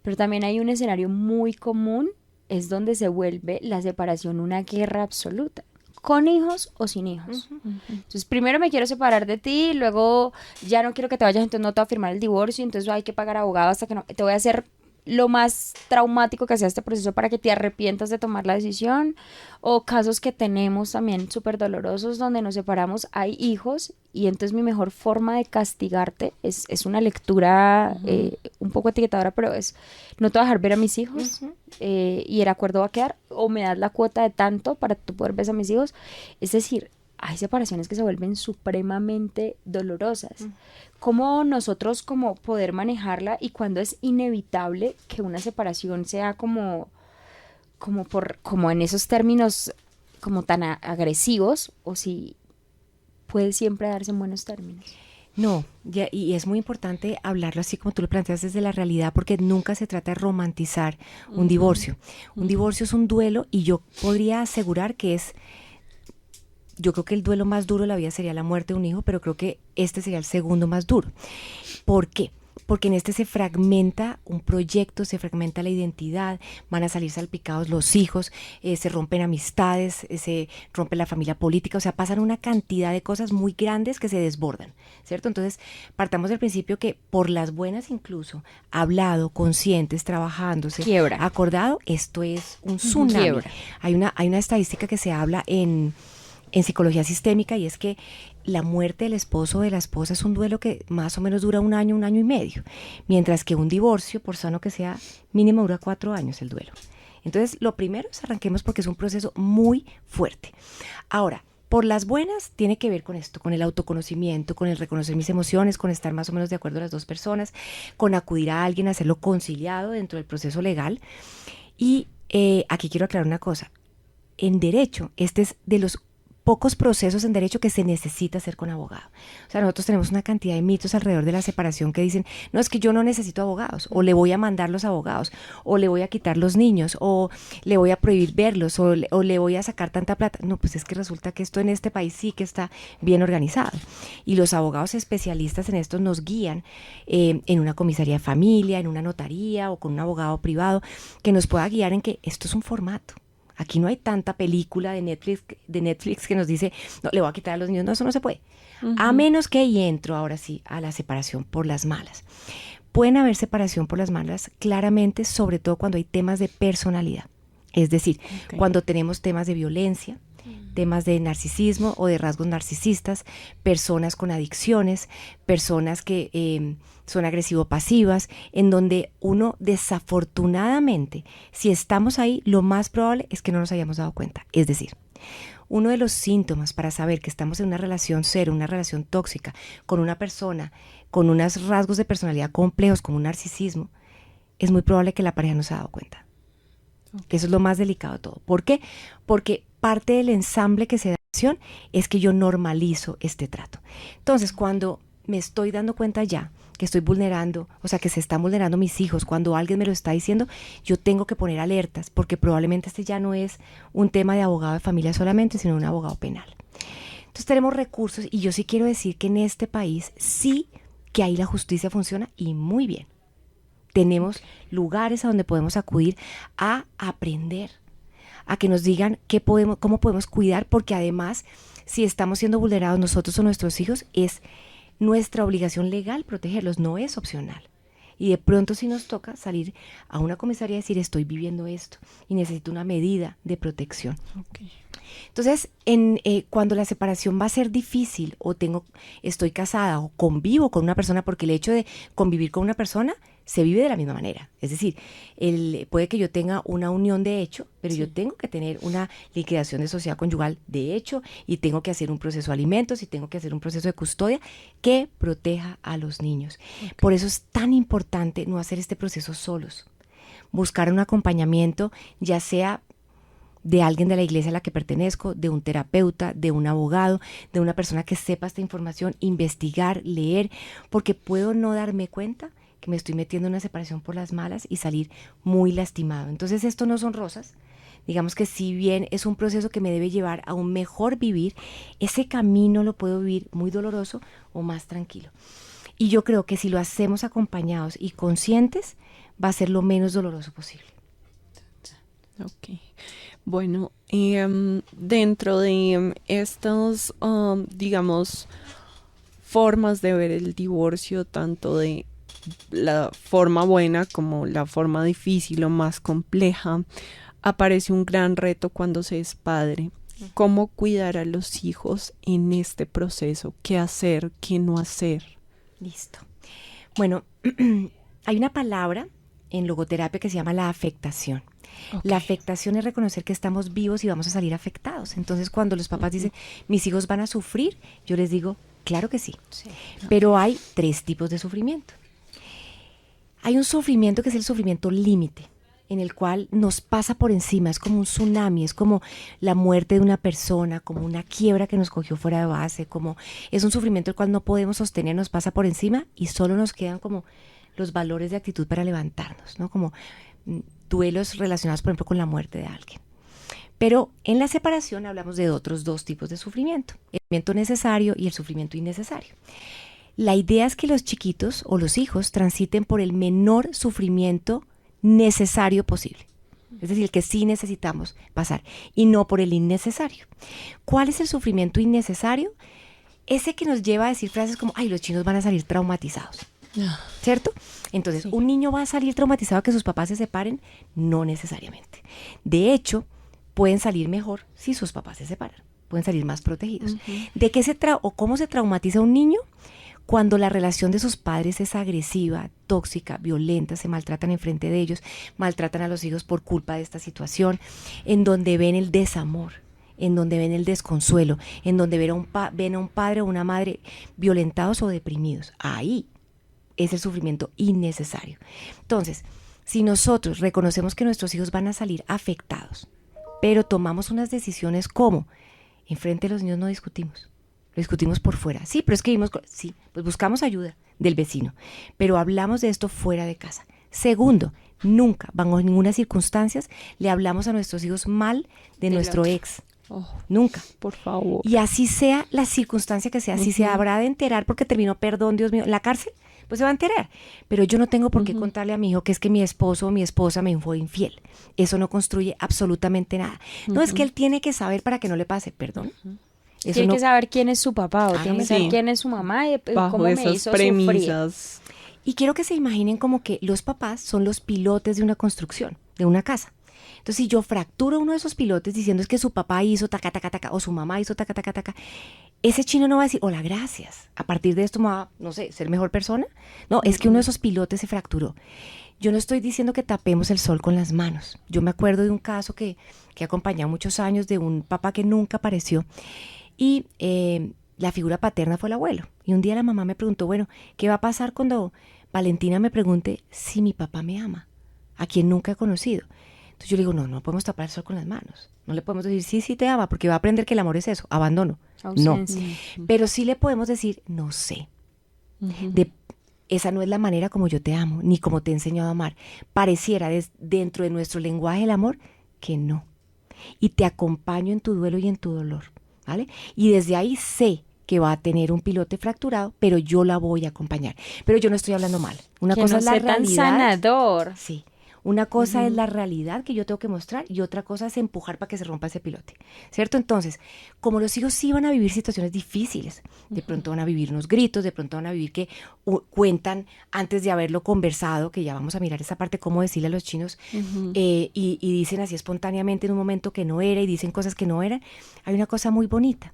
Pero también hay un escenario muy común, es donde se vuelve la separación una guerra absoluta, con hijos o sin hijos. Entonces primero me quiero separar de ti, luego ya no quiero que te vayas, entonces no te voy a firmar el divorcio, entonces hay que pagar abogado hasta que no, te voy a hacer lo más traumático que sea este proceso para que te arrepientas de tomar la decisión. O casos que tenemos también súper dolorosos donde nos separamos, hay hijos, y entonces mi mejor forma de castigarte es una lectura un poco etiquetadora, pero es no te voy a dejar ver a mis hijos, y el acuerdo va a quedar, o me das la cuota de tanto para tú poder ver a mis hijos. Es decir, hay separaciones que se vuelven supremamente dolorosas. ¿Cómo nosotros como poder manejarla, y cuándo es inevitable que una separación sea como en esos términos como tan agresivos, o si puede siempre darse en buenos términos? No, y es muy importante hablarlo así como tú lo planteas desde la realidad, porque nunca se trata de romantizar un divorcio. Un divorcio es un duelo y yo podría asegurar que yo creo que el duelo más duro de la vida sería la muerte de un hijo, pero creo que este sería el segundo más duro. ¿Por qué? Porque en este se fragmenta un proyecto, se fragmenta la identidad, van a salir salpicados los hijos, se rompen amistades, se rompe la familia política, o sea, pasan una cantidad de cosas muy grandes que se desbordan, ¿cierto? Entonces, partamos del principio que por las buenas incluso, hablado, conscientes, trabajándose, Quiebra. acordado, esto es un tsunami. Quiebra. Hay una estadística que se habla en psicología sistémica, y es que la muerte del esposo o de la esposa es un duelo que más o menos dura un año y medio, mientras que un divorcio, por sano que sea, mínimo dura 4 años el duelo. Entonces, lo primero es arranquemos porque es un proceso muy fuerte. Ahora, por las buenas tiene que ver con esto, con el autoconocimiento, con el reconocer mis emociones, con estar más o menos de acuerdo las dos personas, con acudir a alguien a hacerlo conciliado dentro del proceso legal. Y aquí quiero aclarar una cosa. En derecho, este es de los pocos procesos en derecho que se necesita hacer con abogado. O sea, nosotros tenemos una cantidad de mitos alrededor de la separación que dicen, no, es que yo no necesito abogados, o le voy a mandar los abogados, o le voy a quitar los niños, o le voy a prohibir verlos, o le voy a sacar tanta plata. No, pues es que resulta que esto en este país sí que está bien organizado. Y los abogados especialistas en esto nos guían en una comisaría de familia, en una notaría, o con un abogado privado, que nos pueda guiar en que esto es un formato. Aquí no hay tanta película de Netflix que nos dice, no, le voy a quitar a los niños. No, eso no se puede. A menos que, y entro ahora sí a la separación por las malas. Pueden haber separación por las malas claramente, sobre todo cuando hay temas de personalidad. Es decir, cuando tenemos temas de violencia, temas de narcisismo o de rasgos narcisistas, personas con adicciones, personas que son agresivo-pasivas, en donde uno desafortunadamente, si estamos ahí, lo más probable es que no nos hayamos dado cuenta. Es decir, uno de los síntomas para saber que estamos en una relación cero, una relación tóxica, con una persona con unos rasgos de personalidad complejos como un narcisismo, es muy probable que la pareja no se ha dado cuenta. Eso es lo más delicado de todo. ¿Por qué? Porque parte del ensamble que se da en la acción es que yo normalizo este trato. Entonces, cuando me estoy dando cuenta ya que estoy vulnerando, o sea, que se están vulnerando mis hijos, cuando alguien me lo está diciendo, yo tengo que poner alertas, porque probablemente este ya no es un tema de abogado de familia solamente, sino un abogado penal. Entonces tenemos recursos, y yo sí quiero decir que en este país sí que ahí la justicia funciona y muy bien. Tenemos lugares a donde podemos acudir a aprender, a que nos digan cómo podemos cuidar, porque además, si estamos siendo vulnerados nosotros o nuestros hijos, es nuestra obligación legal protegerlos, no es opcional. Y de pronto si nos toca salir a una comisaría y decir, estoy viviendo esto y necesito una medida de protección. Entonces, cuando la separación va a ser difícil, o estoy casada o convivo con una persona, porque el hecho de convivir con una persona se vive de la misma manera. Es decir, puede que yo tenga una unión de hecho, pero yo tengo que tener una liquidación de sociedad conyugal de hecho, y tengo que hacer un proceso de alimentos, y tengo que hacer un proceso de custodia que proteja a los niños. Por eso es tan importante no hacer este proceso solos. Buscar un acompañamiento, ya sea de alguien de la iglesia a la que pertenezco, de un terapeuta, de un abogado, de una persona que sepa esta información, investigar, leer, porque puedo no darme cuenta que me estoy metiendo en una separación por las malas y salir muy lastimado. Entonces, esto no son rosas. Digamos que si bien es un proceso que me debe llevar a un mejor vivir, ese camino lo puedo vivir muy doloroso o más tranquilo. Y yo creo que si lo hacemos acompañados y conscientes, va a ser lo menos doloroso posible. Ok. Bueno, dentro de estas, digamos, formas de ver el divorcio, tanto de la forma buena como la forma difícil o más compleja, aparece un gran reto cuando se es padre. ¿Cómo cuidar a los hijos en este proceso? ¿Qué hacer? ¿Qué no hacer? Listo. Bueno, hay una palabra en logoterapia que se llama la afectación. La afectación es reconocer que estamos vivos y vamos a salir afectados. Entonces, cuando los papás dicen, mis hijos van a sufrir, yo les digo, claro que sí. Pero hay 3 tipos de sufrimiento. Hay un sufrimiento que es el sufrimiento límite, en el cual nos pasa por encima, es como un tsunami, es como la muerte de una persona, como una quiebra que nos cogió fuera de base, como es un sufrimiento el cual no podemos sostener, nos pasa por encima y solo nos quedan como los valores de actitud para levantarnos, ¿no? Como duelos relacionados, por ejemplo, con la muerte de alguien. Pero en la separación hablamos de otros dos tipos de sufrimiento, el sufrimiento necesario y el sufrimiento innecesario. La idea es que los chiquitos o los hijos transiten por el menor sufrimiento necesario posible. Es decir, el que sí necesitamos pasar y no por el innecesario. ¿Cuál es el sufrimiento innecesario? Ese que nos lleva a decir frases como, ay, los chinos van a salir traumatizados. ¿Cierto? Entonces, ¿un niño va a salir traumatizado a que sus papás se separen? No necesariamente. De hecho, pueden salir mejor si sus papás se separan. Pueden salir más protegidos. ¿De qué o cómo se traumatiza un niño? Cuando la relación de sus padres es agresiva, tóxica, violenta, se maltratan enfrente de ellos, maltratan a los hijos por culpa de esta situación, en donde ven el desamor, en donde ven el desconsuelo, en donde ven a un padre o una madre violentados o deprimidos. Ahí es el sufrimiento innecesario. Entonces, si nosotros reconocemos que nuestros hijos van a salir afectados, pero tomamos unas decisiones como, enfrente de los niños no discutimos. Lo discutimos por fuera. Sí, pero es que sí, pues buscamos ayuda del vecino, pero hablamos de esto fuera de casa. Segundo, nunca, bajo ninguna circunstancia, le hablamos a nuestros hijos mal de nuestro ex. Nunca. Por favor. Y así sea la circunstancia que sea, si se habrá de enterar porque terminó, perdón, Dios mío, en la cárcel, pues se va a enterar. Pero yo no tengo por qué contarle a mi hijo que es que mi esposo o mi esposa me fue infiel. Eso no construye absolutamente nada. No, es que él tiene que saber para que no le pase, perdón. Eso tiene que saber quién es su papá o tiene que saber quién es su mamá y bajo cómo esas me hizo premisas. sufrir. Y quiero que se imaginen como que los papás son los pilotes de una construcción, de una casa. Entonces, si yo fracturo uno de esos pilotes diciendo es que su papá hizo taca, taca, taca, o su mamá hizo taca, taca, taca, ese chino no va a decir, hola, gracias, a partir de esto me va a, no sé, ser mejor persona. No, es que uno de esos pilotes se fracturó. Yo no estoy diciendo que tapemos el sol con las manos. Yo me acuerdo de un caso que he acompañado muchos años de un papá que nunca apareció. Y la figura paterna fue el abuelo. Y un día la mamá me preguntó, bueno, ¿qué va a pasar cuando Valentina me pregunte si mi papá me ama? A quien nunca he conocido. Entonces yo le digo, no podemos tapar el sol con las manos. No le podemos decir, sí te ama, porque va a aprender que el amor es eso, abandono. Ausencia. No. Pero sí le podemos decir, no sé. Esa no es la manera como yo te amo, ni como te he enseñado a amar. Pareciera dentro de nuestro lenguaje del amor que no. Y te acompaño en tu duelo y en tu dolor. ¿Vale? Y desde ahí sé que va a tener un pilote fracturado, pero yo la voy a acompañar. Pero yo no estoy hablando mal. Una cosa es la realidad. Tan sanador. Sí. Una cosa es la realidad que yo tengo que mostrar y otra cosa es empujar para que se rompa ese pilote, ¿cierto? Entonces, como los hijos sí van a vivir situaciones difíciles, de pronto van a vivir unos gritos, de pronto van a vivir que cuentan antes de haberlo conversado, que ya vamos a mirar esa parte, cómo decirle a los chinos, y dicen así espontáneamente en un momento que no era y dicen cosas que no eran. Hay una cosa muy bonita.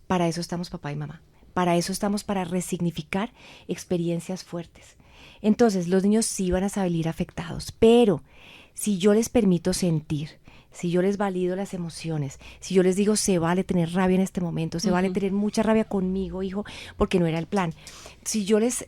Para eso estamos papá y mamá. Para eso estamos, para resignificar experiencias fuertes. Entonces, los niños sí van a salir afectados, pero si yo les permito sentir, si yo les valido las emociones, si yo les digo, se vale tener rabia en este momento, se vale tener mucha rabia conmigo, hijo, porque no era el plan. Si yo les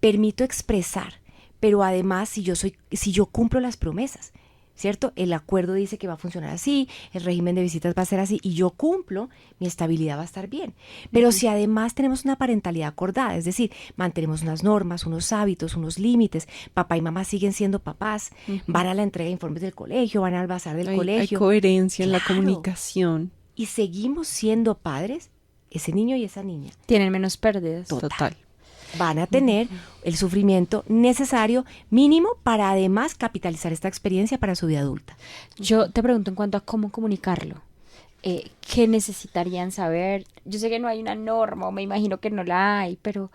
permito expresar, pero además si yo cumplo las promesas, ¿cierto? El acuerdo dice que va a funcionar así, el régimen de visitas va a ser así y yo cumplo, mi estabilidad va a estar bien. Pero si además tenemos una parentalidad acordada, es decir, mantenemos unas normas, unos hábitos, unos límites, papá y mamá siguen siendo papás, van a la entrega de informes del colegio, van al bazar del colegio. Hay coherencia en la comunicación. Y seguimos siendo padres, ese niño y esa niña. Tienen menos pérdidas. Total. Van a tener el sufrimiento necesario, mínimo, para además capitalizar esta experiencia para su vida adulta. Yo te pregunto en cuanto a cómo comunicarlo. ¿Qué necesitarían saber? Yo sé que no hay una norma, o me imagino que no la hay, pero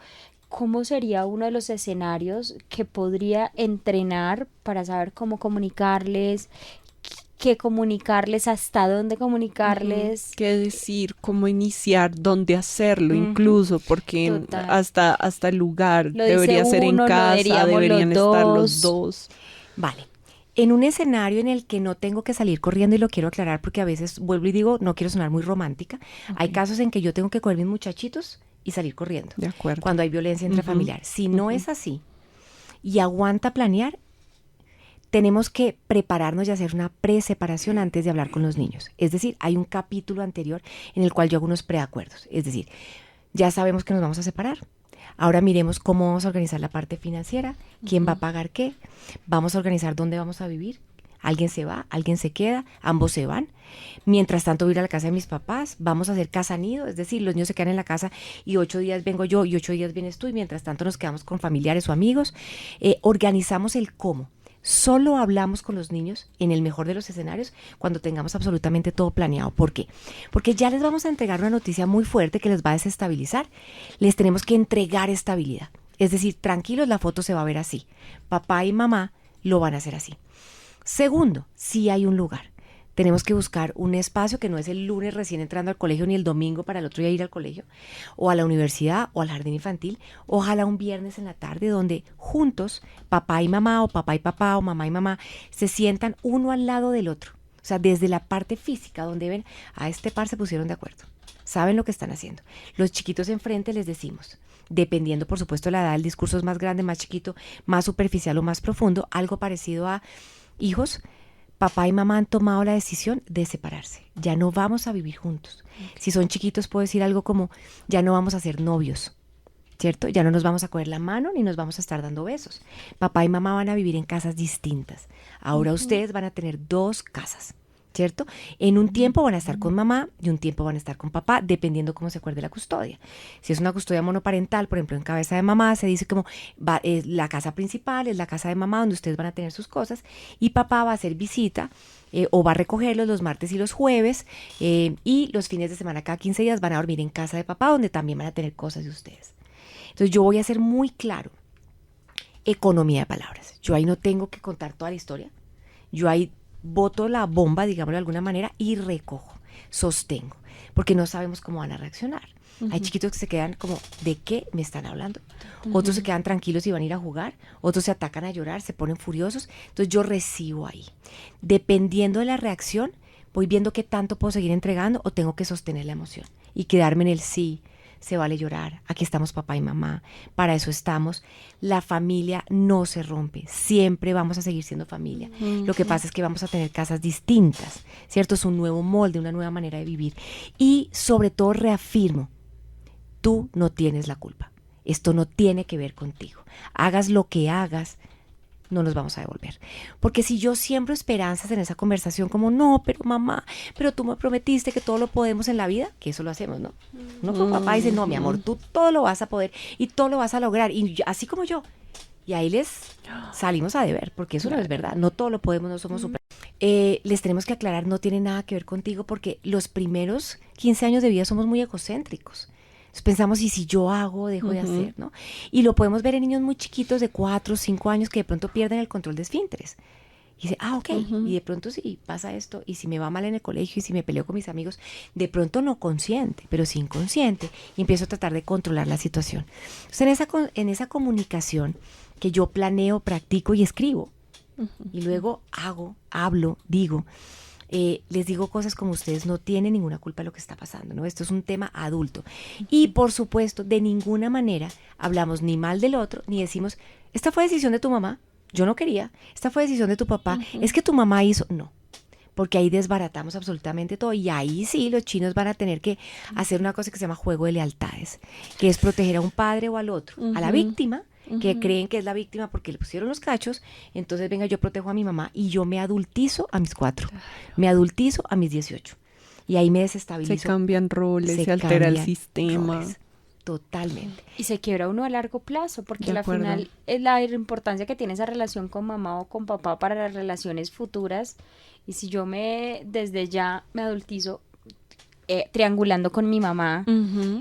¿cómo sería uno de los escenarios que podría entrenar para saber cómo comunicarles? ¿Qué comunicarles? ¿Hasta dónde comunicarles? ¿Qué decir? ¿Cómo iniciar? ¿Dónde hacerlo? Incluso, porque hasta el lugar debería ser en casa, deberían estar los dos. Vale. En un escenario en el que no tengo que salir corriendo, y lo quiero aclarar porque a veces vuelvo y digo, no quiero sonar muy romántica, hay casos en que yo tengo que coger mis muchachitos y salir corriendo. De acuerdo. Cuando hay violencia intrafamiliar. Si no es así y aguanta planear, tenemos que prepararnos y hacer una pre-separación antes de hablar con los niños. Es decir, hay un capítulo anterior en el cual yo hago unos preacuerdos. Es decir, ya sabemos que nos vamos a separar. Ahora miremos cómo vamos a organizar la parte financiera, quién va a pagar qué, vamos a organizar dónde vamos a vivir. Alguien se va, alguien se queda, ambos se van. Mientras tanto voy a ir a la casa de mis papás, vamos a hacer casa nido, es decir, los niños se quedan en la casa y 8 días vengo yo y 8 días vienes tú y mientras tanto nos quedamos con familiares o amigos. Organizamos el cómo. Solo hablamos con los niños, en el mejor de los escenarios, cuando tengamos absolutamente todo planeado. ¿Por qué? Porque ya les vamos a entregar una noticia muy fuerte que les va a desestabilizar. Les tenemos que entregar estabilidad. Es decir, tranquilos, la foto se va a ver así. Papá y mamá lo van a hacer así. Segundo, si hay un lugar. Tenemos que buscar un espacio que no es el lunes recién entrando al colegio ni el domingo para el otro día ir al colegio o a la universidad o al jardín infantil. Ojalá un viernes en la tarde donde juntos papá y mamá o papá y papá o mamá y mamá se sientan uno al lado del otro. O sea, desde la parte física donde ven a este par se pusieron de acuerdo. Saben lo que están haciendo. Los chiquitos enfrente les decimos, dependiendo por supuesto de la edad, el discurso es más grande, más chiquito, más superficial o más profundo, algo parecido a: hijos, papá y mamá han tomado la decisión de separarse. Ya no vamos a vivir juntos. Okay. Si son chiquitos puedo decir algo como: ya no vamos a ser novios, ¿cierto? Ya no nos vamos a coger la mano ni nos vamos a estar dando besos. Papá y mamá van a vivir en casas distintas. Ahora ustedes van a tener 2 casas, ¿cierto? En un tiempo van a estar con mamá y un tiempo van a estar con papá, dependiendo cómo se acuerde la custodia. Si es una custodia monoparental, por ejemplo, en cabeza de mamá, se dice como la casa principal es la casa de mamá donde ustedes van a tener sus cosas y papá va a hacer visita o va a recogerlos los martes y los jueves y los fines de semana cada 15 días van a dormir en casa de papá donde también van a tener cosas de ustedes. Entonces yo voy a ser muy claro. Economía de palabras. Yo ahí no tengo que contar toda la historia. Yo ahí boto la bomba, digámoslo de alguna manera, y recojo, sostengo, porque no sabemos cómo van a reaccionar. Hay chiquitos que se quedan como: ¿de qué me están hablando? Otros se quedan tranquilos y van a ir a jugar, otros se atacan a llorar, se ponen furiosos. Entonces yo recibo ahí. Dependiendo de la reacción, voy viendo qué tanto puedo seguir entregando o tengo que sostener la emoción y quedarme en el sí. Se vale llorar, aquí estamos papá y mamá, para eso estamos. La familia no se rompe, siempre vamos a seguir siendo familia. Lo que pasa es que vamos a tener casas distintas, ¿cierto? Es un nuevo molde, una nueva manera de vivir. Y sobre todo reafirmo, tú no tienes la culpa. Esto no tiene que ver contigo. Hagas lo que hagas, no nos vamos a devolver. Porque si yo siembro esperanzas en esa conversación como: no, pero mamá, pero tú me prometiste que todo lo podemos en la vida, que eso lo hacemos, ¿no? Uno con papá dice: no, mi amor, tú todo lo vas a poder y todo lo vas a lograr, y así como yo. Y ahí les salimos a deber, porque eso no es verdad, no todo lo podemos, no somos super. Les tenemos que aclarar, no tiene nada que ver contigo, porque los primeros 15 años de vida somos muy egocéntricos. Entonces pensamos: y si yo hago, dejo de hacer, ¿no? Y lo podemos ver en niños muy chiquitos de 4 o 5 años que de pronto pierden el control de esfínteres. Y dice: ok, y de pronto sí pasa esto, y si me va mal en el colegio, y si me peleo con mis amigos, de pronto no consciente, pero sí inconsciente, y empiezo a tratar de controlar la situación. Entonces en esa comunicación que yo planeo, practico y escribo, y luego hablo, digo, les digo cosas como: ustedes no tienen ninguna culpa de lo que está pasando, ¿no? Esto es un tema adulto. Y por supuesto, de ninguna manera hablamos ni mal del otro, ni decimos: esta fue decisión de tu mamá, yo no quería, esta fue decisión de tu papá, es que tu mamá hizo. No, porque ahí desbaratamos absolutamente todo, y ahí sí los chinos van a tener que hacer una cosa que se llama juego de lealtades, que es proteger a un padre o al otro, a la víctima, que creen que es la víctima porque le pusieron los cachos. Entonces venga, yo protejo a mi mamá y yo me adultizo a mis 4, me adultizo a mis 18 y ahí me desestabilizo. Se cambian roles, se altera el sistema. Roles. Totalmente. Y se quiebra uno a largo plazo, porque al final es la importancia que tiene esa relación con mamá o con papá para las relaciones futuras. Y si yo desde ya me adultizo triangulando con mi mamá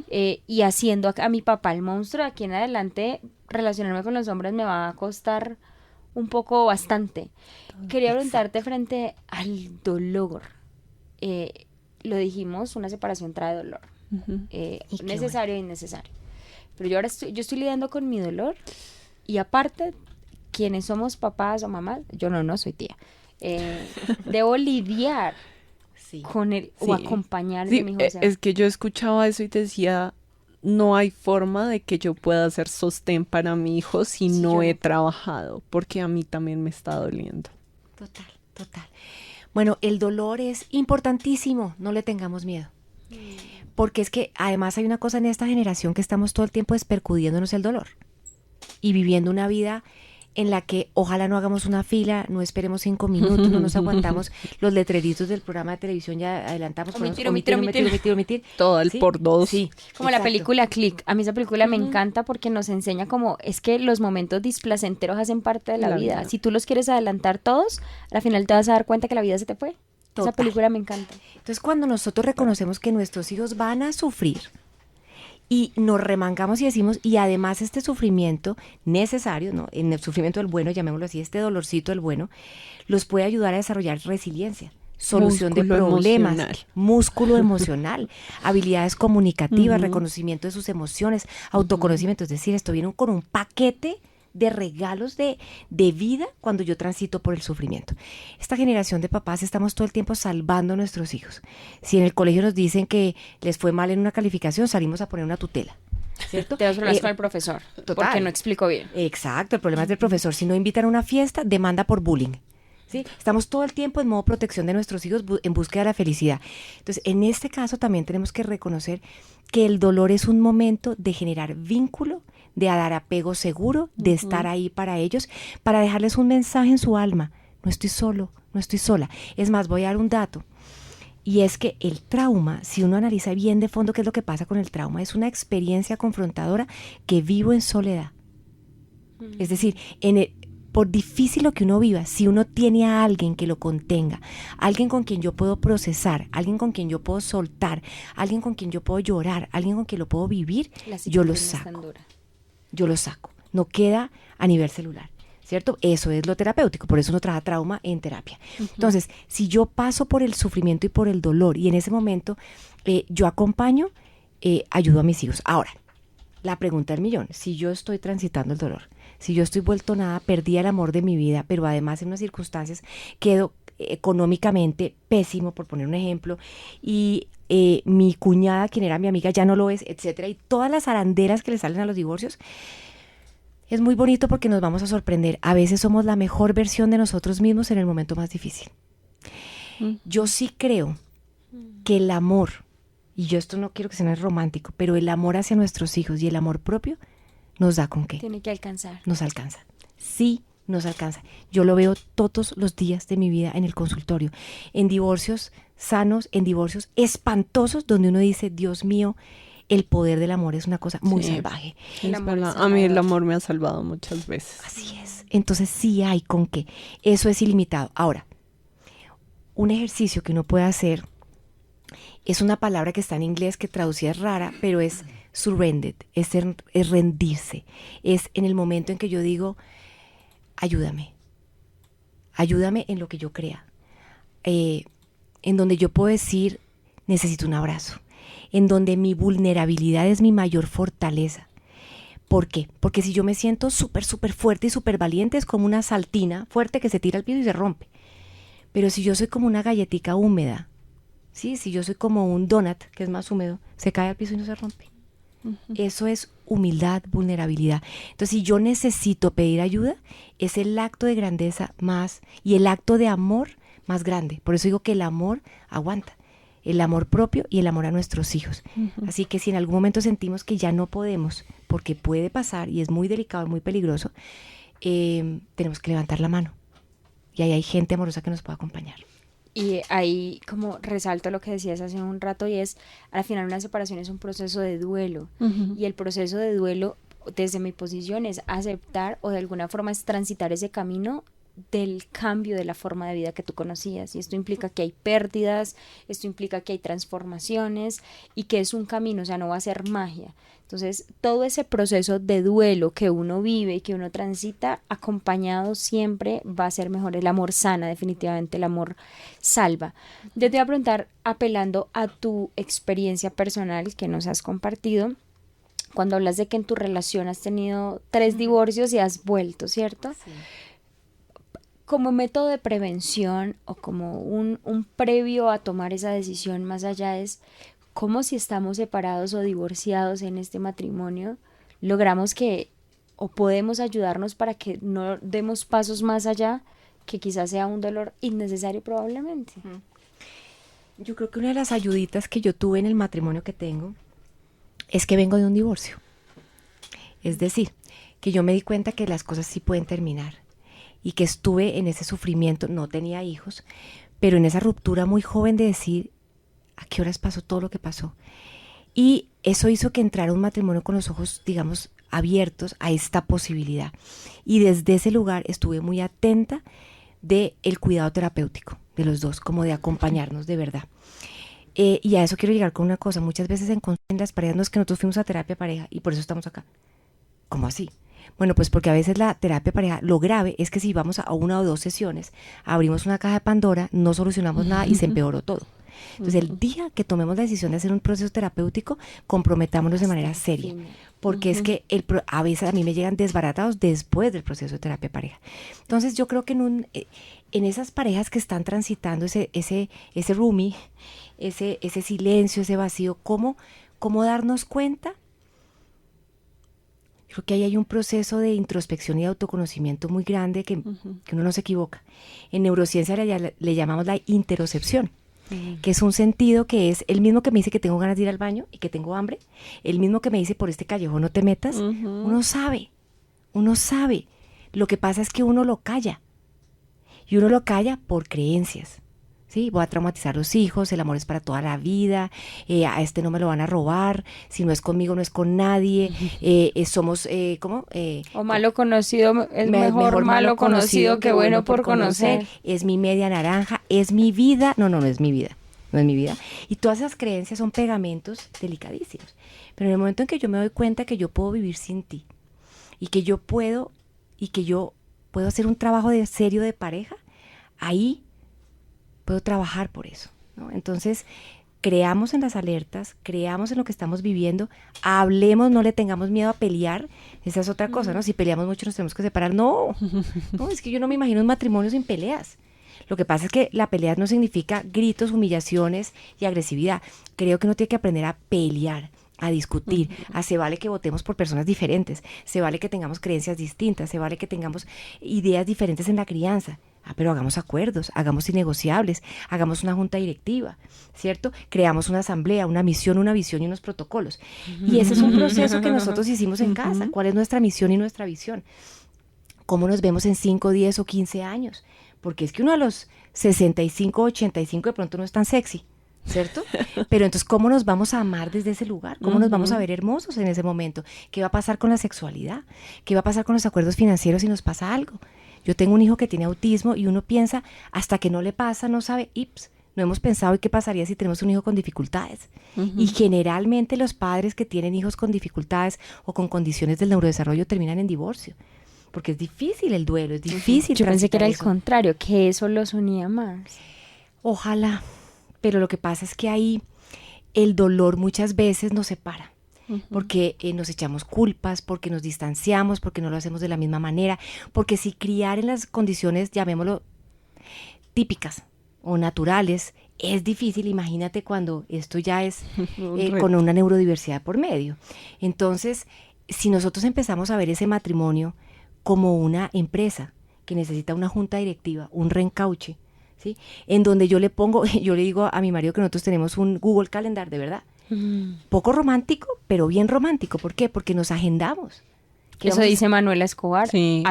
y haciendo a mi papá el monstruo, de aquí en adelante relacionarme con los hombres me va a costar un poco, bastante. Quería preguntarte frente al dolor. Lo dijimos, una separación trae dolor. Necesario e innecesario. Pero yo estoy lidiando con mi dolor, y aparte, quienes somos papás o mamás, yo no soy tía, debo lidiar con él o acompañar a mi hijo. Es que yo escuchaba eso y te decía: no hay forma de que yo pueda hacer sostén para mi hijo si no he trabajado, porque a mí también me está doliendo. Total, total. Bueno, el dolor es importantísimo, no le tengamos miedo. Porque es que además hay una cosa en esta generación que estamos todo el tiempo despercudiéndonos el dolor y viviendo una vida en la que ojalá no hagamos una fila, no esperemos 5 minutos, no nos aguantamos los letreritos del programa de televisión, ya adelantamos, omitir. Todo el ¿Sí? por dos. Sí, Como la exacto. película Click. A mí esa película me encanta porque nos enseña como es que los momentos displacenteros hacen parte de la vida. Si tú los quieres adelantar todos, al final te vas a dar cuenta que la vida se te fue. Total. Esa película me encanta. Entonces, cuando nosotros reconocemos que nuestros hijos van a sufrir y nos remangamos y decimos, y además este sufrimiento necesario, ¿no? En el sufrimiento del bueno, llamémoslo así, este dolorcito del bueno, los puede ayudar a desarrollar resiliencia, solución de Músculo problemas, emocional. músculo emocional, habilidades comunicativas, reconocimiento de sus emociones, autoconocimiento. Es decir, esto viene con un paquete de regalos de vida cuando yo transito por el sufrimiento. Esta generación de papás estamos todo el tiempo salvando a nuestros hijos. Si en el colegio nos dicen que les fue mal en una calificación, salimos a poner una tutela, ¿cierto? Te vas a hablar con el profesor total. porque no explicó bien. Exacto, el problema es del profesor. Si no invitan a una fiesta, demanda por bullying. ¿Sí? Estamos todo el tiempo en modo protección de nuestros hijos en búsqueda de la felicidad. Entonces, en este caso también tenemos que reconocer que el dolor es un momento de generar vínculo, de dar apego seguro, de estar ahí para ellos, para dejarles un mensaje en su alma. No estoy solo, no estoy sola. Es más, voy a dar un dato. Y es que el trauma, si uno analiza bien de fondo qué es lo que pasa con el trauma, es una experiencia confrontadora que vivo en soledad. Es decir, por difícil lo que uno viva, si uno tiene a alguien que lo contenga, alguien con quien yo puedo procesar, alguien con quien yo puedo soltar, alguien con quien yo puedo llorar, alguien con quien lo puedo vivir, yo lo saco. Yo lo saco. No queda a nivel celular, ¿cierto? Eso es lo terapéutico, por eso uno trabaja trauma en terapia. Entonces, si yo paso por el sufrimiento y por el dolor y en ese momento yo acompaño, ayudo a mis hijos. Ahora, la pregunta del millón, si yo estoy transitando el dolor, si yo estoy vuelto nada, perdí el amor de mi vida, pero además en unas circunstancias quedo económicamente pésimo, por poner un ejemplo, y mi cuñada, quien era mi amiga, ya no lo es, etcétera, y todas las arandelas que le salen a los divorcios, es muy bonito porque nos vamos a sorprender. A veces somos la mejor versión de nosotros mismos en el momento más difícil. Yo sí creo que el amor, y yo esto no quiero que sea romántico, pero el amor hacia nuestros hijos y el amor propio nos da con qué. Tiene que alcanzar. Nos alcanza. Sí, nos alcanza. Yo lo veo todos los días de mi vida en el consultorio, en divorcios sanos, en divorcios espantosos, donde uno dice, Dios mío, el poder del amor es una cosa muy salvaje. Es verdad. A mí el amor me ha salvado muchas veces. Así es. Entonces sí hay con qué. Eso es ilimitado. Ahora, un ejercicio que uno puede hacer es una palabra que está en inglés que traducida es rara, pero es surrendered, es rendirse. Es en el momento en que yo digo, ayúdame en lo que yo crea. En donde yo puedo decir, necesito un abrazo. En donde mi vulnerabilidad es mi mayor fortaleza. ¿Por qué? Porque si yo me siento súper fuerte y súper valiente, es como una saltina fuerte que se tira al piso y se rompe. Pero si yo soy como una galletica húmeda, ¿sí? Si yo soy como un donut, que es más húmedo, se cae al piso y no se rompe. Eso es humildad, vulnerabilidad. Entonces, si yo necesito pedir ayuda, es el acto de grandeza más, y el acto de amor más grande. Por eso digo que el amor aguanta. El amor propio y el amor a nuestros hijos. Así que si en algún momento sentimos que ya no podemos, porque puede pasar y es muy delicado, muy peligroso, tenemos que levantar la mano. Y ahí hay gente amorosa que nos puede acompañar. Y ahí como resalto lo que decías hace un rato y es, al final una separación es un proceso de duelo. Y el proceso de duelo, desde mi posición, es aceptar o de alguna forma es transitar ese camino del cambio de la forma de vida que tú conocías, y esto implica que hay pérdidas, esto implica que hay transformaciones y que es un camino, o sea, no va a ser magia. Entonces, todo ese proceso de duelo que uno vive y que uno transita, acompañado siempre va a ser mejor. El amor sana, definitivamente, el amor salva. Yo te voy a preguntar, apelando a tu experiencia personal que nos has compartido, cuando hablas de que en tu relación has tenido 3 divorcios y has vuelto, ¿cierto? Sí. Como método de prevención o como un previo a tomar esa decisión más allá es cómo, si estamos separados o divorciados en este matrimonio, logramos que o podemos ayudarnos para que no demos pasos más allá. que quizás sea un dolor innecesario probablemente. Yo creo que una de las ayuditas que yo tuve en el matrimonio que tengo es que vengo de un divorcio. Es decir, que yo me di cuenta que las cosas sí pueden terminar y que estuve en ese sufrimiento, no tenía hijos, pero en esa ruptura muy joven de decir a qué horas pasó todo lo que pasó. Y eso hizo que entrara un matrimonio con los ojos, digamos, abiertos a esta posibilidad. Y desde ese lugar estuve muy atenta del cuidado terapéutico de los dos, como de acompañarnos de verdad. Y a eso quiero llegar con una cosa. Muchas veces en las parejas no es que nosotros fuimos a terapia pareja y por eso estamos acá. ¿Cómo así? Bueno, pues porque a veces la terapia pareja, lo grave es que si vamos a una o dos sesiones, abrimos una caja de Pandora, no solucionamos nada y se empeoró todo. Entonces, el día que tomemos la decisión de hacer un proceso terapéutico, comprometámonos de manera seria, porque es que a veces a mí me llegan desbaratados después del proceso de terapia pareja. Entonces, yo creo que en esas parejas que están transitando ese roomie, ese silencio, ese vacío, ¿cómo darnos cuenta? Creo que ahí hay un proceso de introspección y autoconocimiento muy grande que uno no se equivoca. En neurociencia le llamamos la interocepción, que es un sentido que es el mismo que me dice que tengo ganas de ir al baño y que tengo hambre, el mismo que me dice por este callejón no te metas. Uno sabe. Lo que pasa es que uno lo calla. Y uno lo calla por creencias. ¿Sí? Voy a traumatizar a los hijos, el amor es para toda la vida, a este no me lo van a robar, si no es conmigo no es con nadie, somos, ¿cómo? O malo conocido es mejor malo conocido que bueno por conocer. Es mi media naranja, es mi vida, no es mi vida, no es mi vida. Y todas esas creencias son pegamentos delicadísimos. Pero en el momento en que yo me doy cuenta que yo puedo vivir sin ti y que yo puedo hacer un trabajo serio de pareja, ahí puedo trabajar por eso, ¿no? Entonces, creamos en las alertas, creamos en lo que estamos viviendo, hablemos, no le tengamos miedo a pelear, esa es otra cosa, ¿no? Si peleamos mucho nos tenemos que separar, no, es que yo no me imagino un matrimonio sin peleas. Lo que pasa es que la pelea no significa gritos, humillaciones y agresividad. Creo que uno tiene que aprender a pelear, a discutir, se vale que votemos por personas diferentes, se vale que tengamos creencias distintas, se vale que tengamos ideas diferentes en la crianza. Pero hagamos acuerdos, hagamos innegociables, hagamos una junta directiva, ¿cierto? Creamos una asamblea, una misión, una visión y unos protocolos. Y ese es un proceso que nosotros hicimos en casa. ¿Cuál es nuestra misión y nuestra visión? ¿Cómo nos vemos en 5, 10 o 15 años? Porque es que uno a los 65, 85 de pronto no es tan sexy, ¿cierto? Pero entonces, ¿cómo nos vamos a amar desde ese lugar? ¿Cómo nos vamos a ver hermosos en ese momento? ¿Qué va a pasar con la sexualidad? ¿Qué va a pasar con los acuerdos financieros si nos pasa algo? Yo tengo un hijo que tiene autismo y uno piensa, hasta que no le pasa, no sabe, no hemos pensado en qué pasaría si tenemos un hijo con dificultades. Y generalmente los padres que tienen hijos con dificultades o con condiciones del neurodesarrollo terminan en divorcio, porque es difícil el duelo, es difícil. Yo pensé que era eso. el contrario, que eso los unía más. Ojalá, pero lo que pasa es que ahí el dolor muchas veces nos separa. Porque nos echamos culpas, porque nos distanciamos, porque no lo hacemos de la misma manera, porque si criar en las condiciones, llamémoslo, típicas o naturales, es difícil, imagínate cuando esto ya es con una neurodiversidad por medio. Entonces, si nosotros empezamos a ver ese matrimonio como una empresa que necesita una junta directiva, un reencauche, ¿sí? En donde yo le digo a mi marido que nosotros tenemos un Google Calendar, de verdad, poco romántico, pero bien romántico. ¿Por qué? Porque nos agendamos. Eso dice Manuela Escobar. Sí.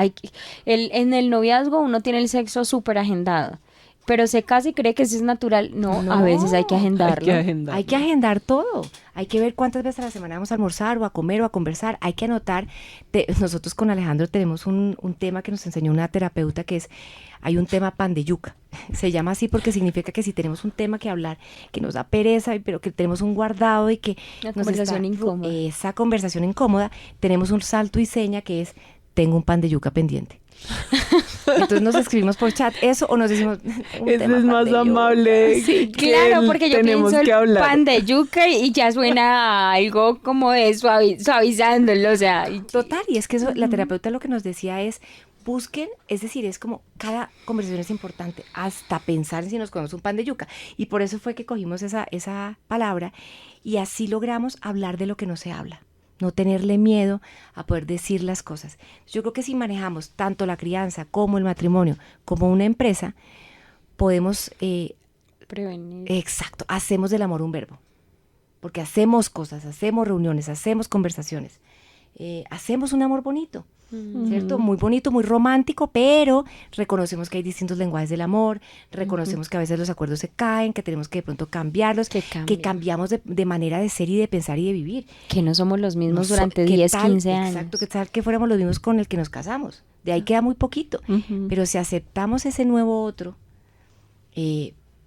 En el noviazgo uno tiene el sexo súper agendado, pero se casa y cree que eso es natural. No, a veces hay que agendarlo. Hay que agendar todo. Hay que ver cuántas veces a la semana vamos a almorzar o a comer o a conversar. Hay que anotar. Nosotros con Alejandro tenemos un tema que nos enseñó una terapeuta que hay un tema pan de yuca. Se llama así porque significa que si tenemos un tema que hablar, que nos da pereza, pero que tenemos un guardado y que incómoda. Esa conversación incómoda, tenemos un salto y seña que es, tengo un pan de yuca pendiente. Entonces nos escribimos por chat eso o nos decimos ese es más amable. Sí, claro, porque yo pienso el pan de yuca y ya suena a algo como de suavizándolo, o sea. Total, y es que eso, la terapeuta lo que nos decía es, busquen, es decir, es como cada conversación es importante, hasta pensar en si nos comemos un pan de yuca. Y por eso fue que cogimos esa palabra y así logramos hablar de lo que no se habla. no tenerle miedo a poder decir las cosas. Yo creo que si manejamos tanto la crianza como el matrimonio, como una empresa, podemos... prevenir. Exacto, hacemos del amor un verbo. Porque hacemos cosas, hacemos reuniones, hacemos conversaciones, hacemos un amor bonito, ¿cierto? Muy bonito, muy romántico, pero reconocemos que hay distintos lenguajes del amor, reconocemos que a veces los acuerdos se caen, que tenemos que de pronto cambiarlos, que cambiamos de manera de ser y de pensar y de vivir. Que no somos los mismos No durante ¿qué 10, tal? 15 años. Exacto, que tal que fuéramos los mismos con el que nos casamos. De ahí queda muy poquito. Pero si aceptamos ese nuevo otro,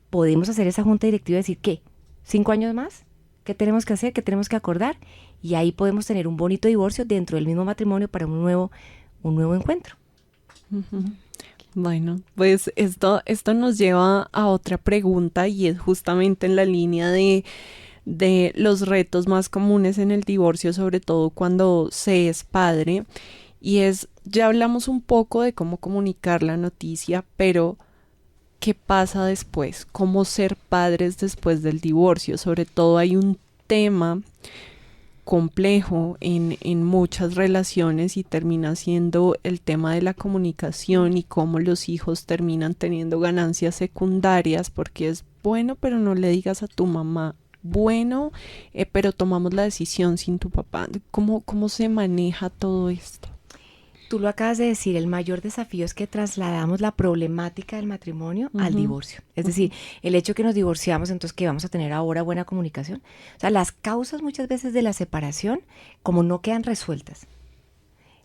podemos hacer esa junta directiva y decir, ¿qué? ¿5 años más? ¿Qué tenemos que hacer? ¿Qué tenemos que acordar? Y ahí podemos tener un bonito divorcio dentro del mismo matrimonio para un nuevo encuentro. Bueno, pues esto nos lleva a otra pregunta y es justamente en la línea de los retos más comunes en el divorcio, sobre todo cuando se es padre. Y ya hablamos un poco de cómo comunicar la noticia, pero ¿qué pasa después? ¿Cómo ser padres después del divorcio? Sobre todo hay un tema complejo en muchas relaciones y termina siendo el tema de la comunicación y cómo los hijos terminan teniendo ganancias secundarias porque es bueno, pero no le digas a tu mamá. Bueno, pero tomamos la decisión sin tu papá. ¿Cómo se maneja todo esto? Tú lo acabas de decir, el mayor desafío es que trasladamos la problemática del matrimonio al divorcio. Es decir, el hecho que nos divorciamos, entonces que vamos a tener ahora buena comunicación. O sea, las causas muchas veces de la separación, como no quedan resueltas,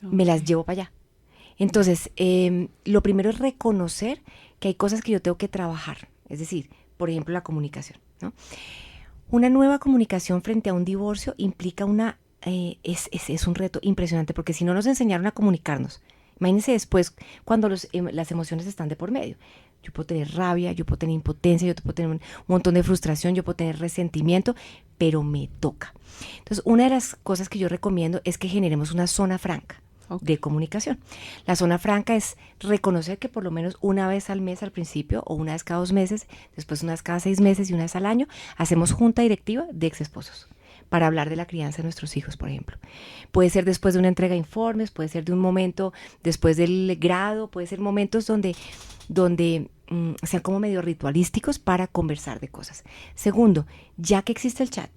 me las llevo para allá. Entonces, lo primero es reconocer que hay cosas que yo tengo que trabajar. Es decir, por ejemplo, la comunicación, ¿no? Una nueva comunicación frente a un divorcio implica es un reto impresionante, porque si no nos enseñaron a comunicarnos, imagínense después cuando las emociones están de por medio. Yo puedo tener rabia, yo puedo tener impotencia, yo puedo tener un montón de frustración, yo puedo tener resentimiento, pero me toca. Entonces, una de las cosas que yo recomiendo es que generemos una zona franca de comunicación. La zona franca es reconocer que por lo menos una vez al mes al principio, o una vez cada 2 meses, después una vez cada 6 meses y una vez al año, hacemos junta directiva de ex esposos para hablar de la crianza de nuestros hijos, por ejemplo. Puede ser después de una entrega de informes, puede ser de un momento después del grado, puede ser momentos donde sean como medio ritualísticos para conversar de cosas. Segundo, ya que existe el chat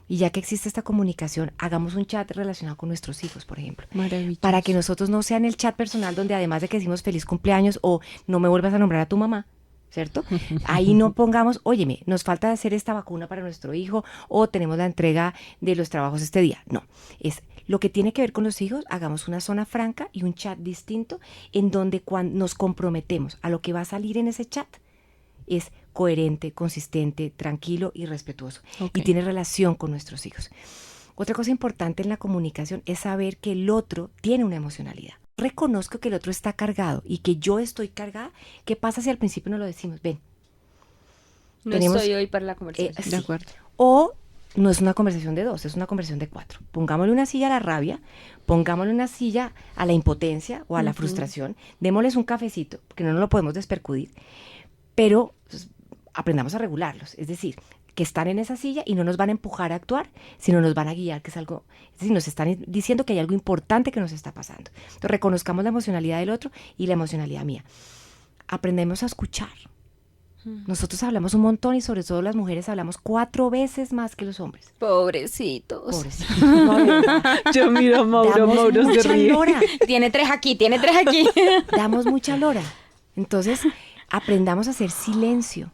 y ya que existe esta comunicación, hagamos un chat relacionado con nuestros hijos, por ejemplo. Maravilloso. Para que nosotros no sea en el chat personal donde además de que decimos feliz cumpleaños o no me vuelvas a nombrar a tu mamá, ¿cierto? Ahí no pongamos, óyeme, nos falta hacer esta vacuna para nuestro hijo o tenemos la entrega de los trabajos este día. No, es lo que tiene que ver con los hijos, hagamos una zona franca y un chat distinto en donde cuando nos comprometemos a lo que va a salir en ese chat es coherente, consistente, tranquilo y respetuoso. Y tiene relación con nuestros hijos. Otra cosa importante en la comunicación es saber que el otro tiene una emocionalidad. Reconozco que el otro está cargado y que yo estoy cargada. ¿Qué pasa si al principio no lo decimos? Ven. No estoy hoy para la conversación. Sí. De acuerdo. O no es una conversación de 2, es una conversación de 4. Pongámosle una silla a la rabia, pongámosle una silla a la impotencia o a la frustración, démosles un cafecito, porque no nos lo podemos despercudir, pero pues, aprendamos a regularlos. Es decir, que están en esa silla y no nos van a empujar a actuar, sino nos van a guiar, que es algo, es decir, nos están diciendo que hay algo importante que nos está pasando. Entonces, reconozcamos la emocionalidad del otro y la emocionalidad mía. Aprendemos a escuchar. Nosotros hablamos un montón y sobre todo las mujeres hablamos 4 veces más que los hombres. Pobrecitos. Pobrecitos. No, de verdad. Yo miro a Mauro, Damos Mauro se mucha ríe. lora. Tiene 3 aquí, tiene 3 aquí. Damos mucha lora. Entonces, aprendamos a hacer silencio,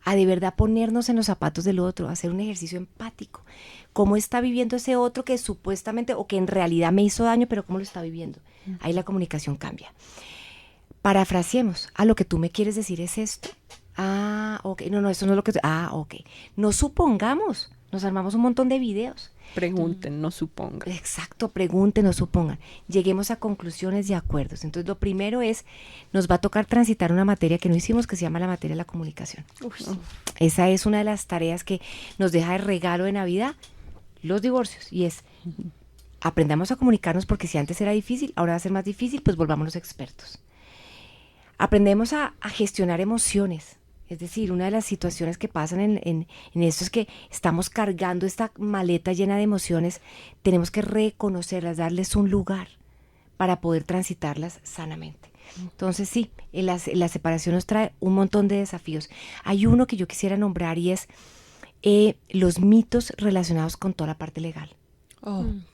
a de verdad ponernos en los zapatos del otro, a hacer un ejercicio empático. ¿Cómo está viviendo ese otro que supuestamente o que en realidad me hizo daño, pero cómo lo está viviendo? Ahí la comunicación cambia. Parafraseemos. Lo que tú me quieres decir es esto. Ok. No, eso no es lo que... ok. No supongamos. Nos armamos un montón de videos. Pregunten, no supongan. Exacto, pregunten, no supongan. Lleguemos a conclusiones y acuerdos. Entonces, lo primero es, nos va a tocar transitar una materia que no hicimos, que se llama la materia de la comunicación. Esa es una de las tareas que nos deja de regalo de Navidad los divorcios. Y es, aprendamos a comunicarnos, porque si antes era difícil, ahora va a ser más difícil, pues volvámonos expertos. Aprendemos a gestionar emociones. Es decir, una de las situaciones que pasan en esto es que estamos cargando esta maleta llena de emociones, tenemos que reconocerlas, darles un lugar para poder transitarlas sanamente. Entonces sí, la separación nos trae un montón de desafíos. Hay uno que yo quisiera nombrar y es los mitos relacionados con toda la parte legal.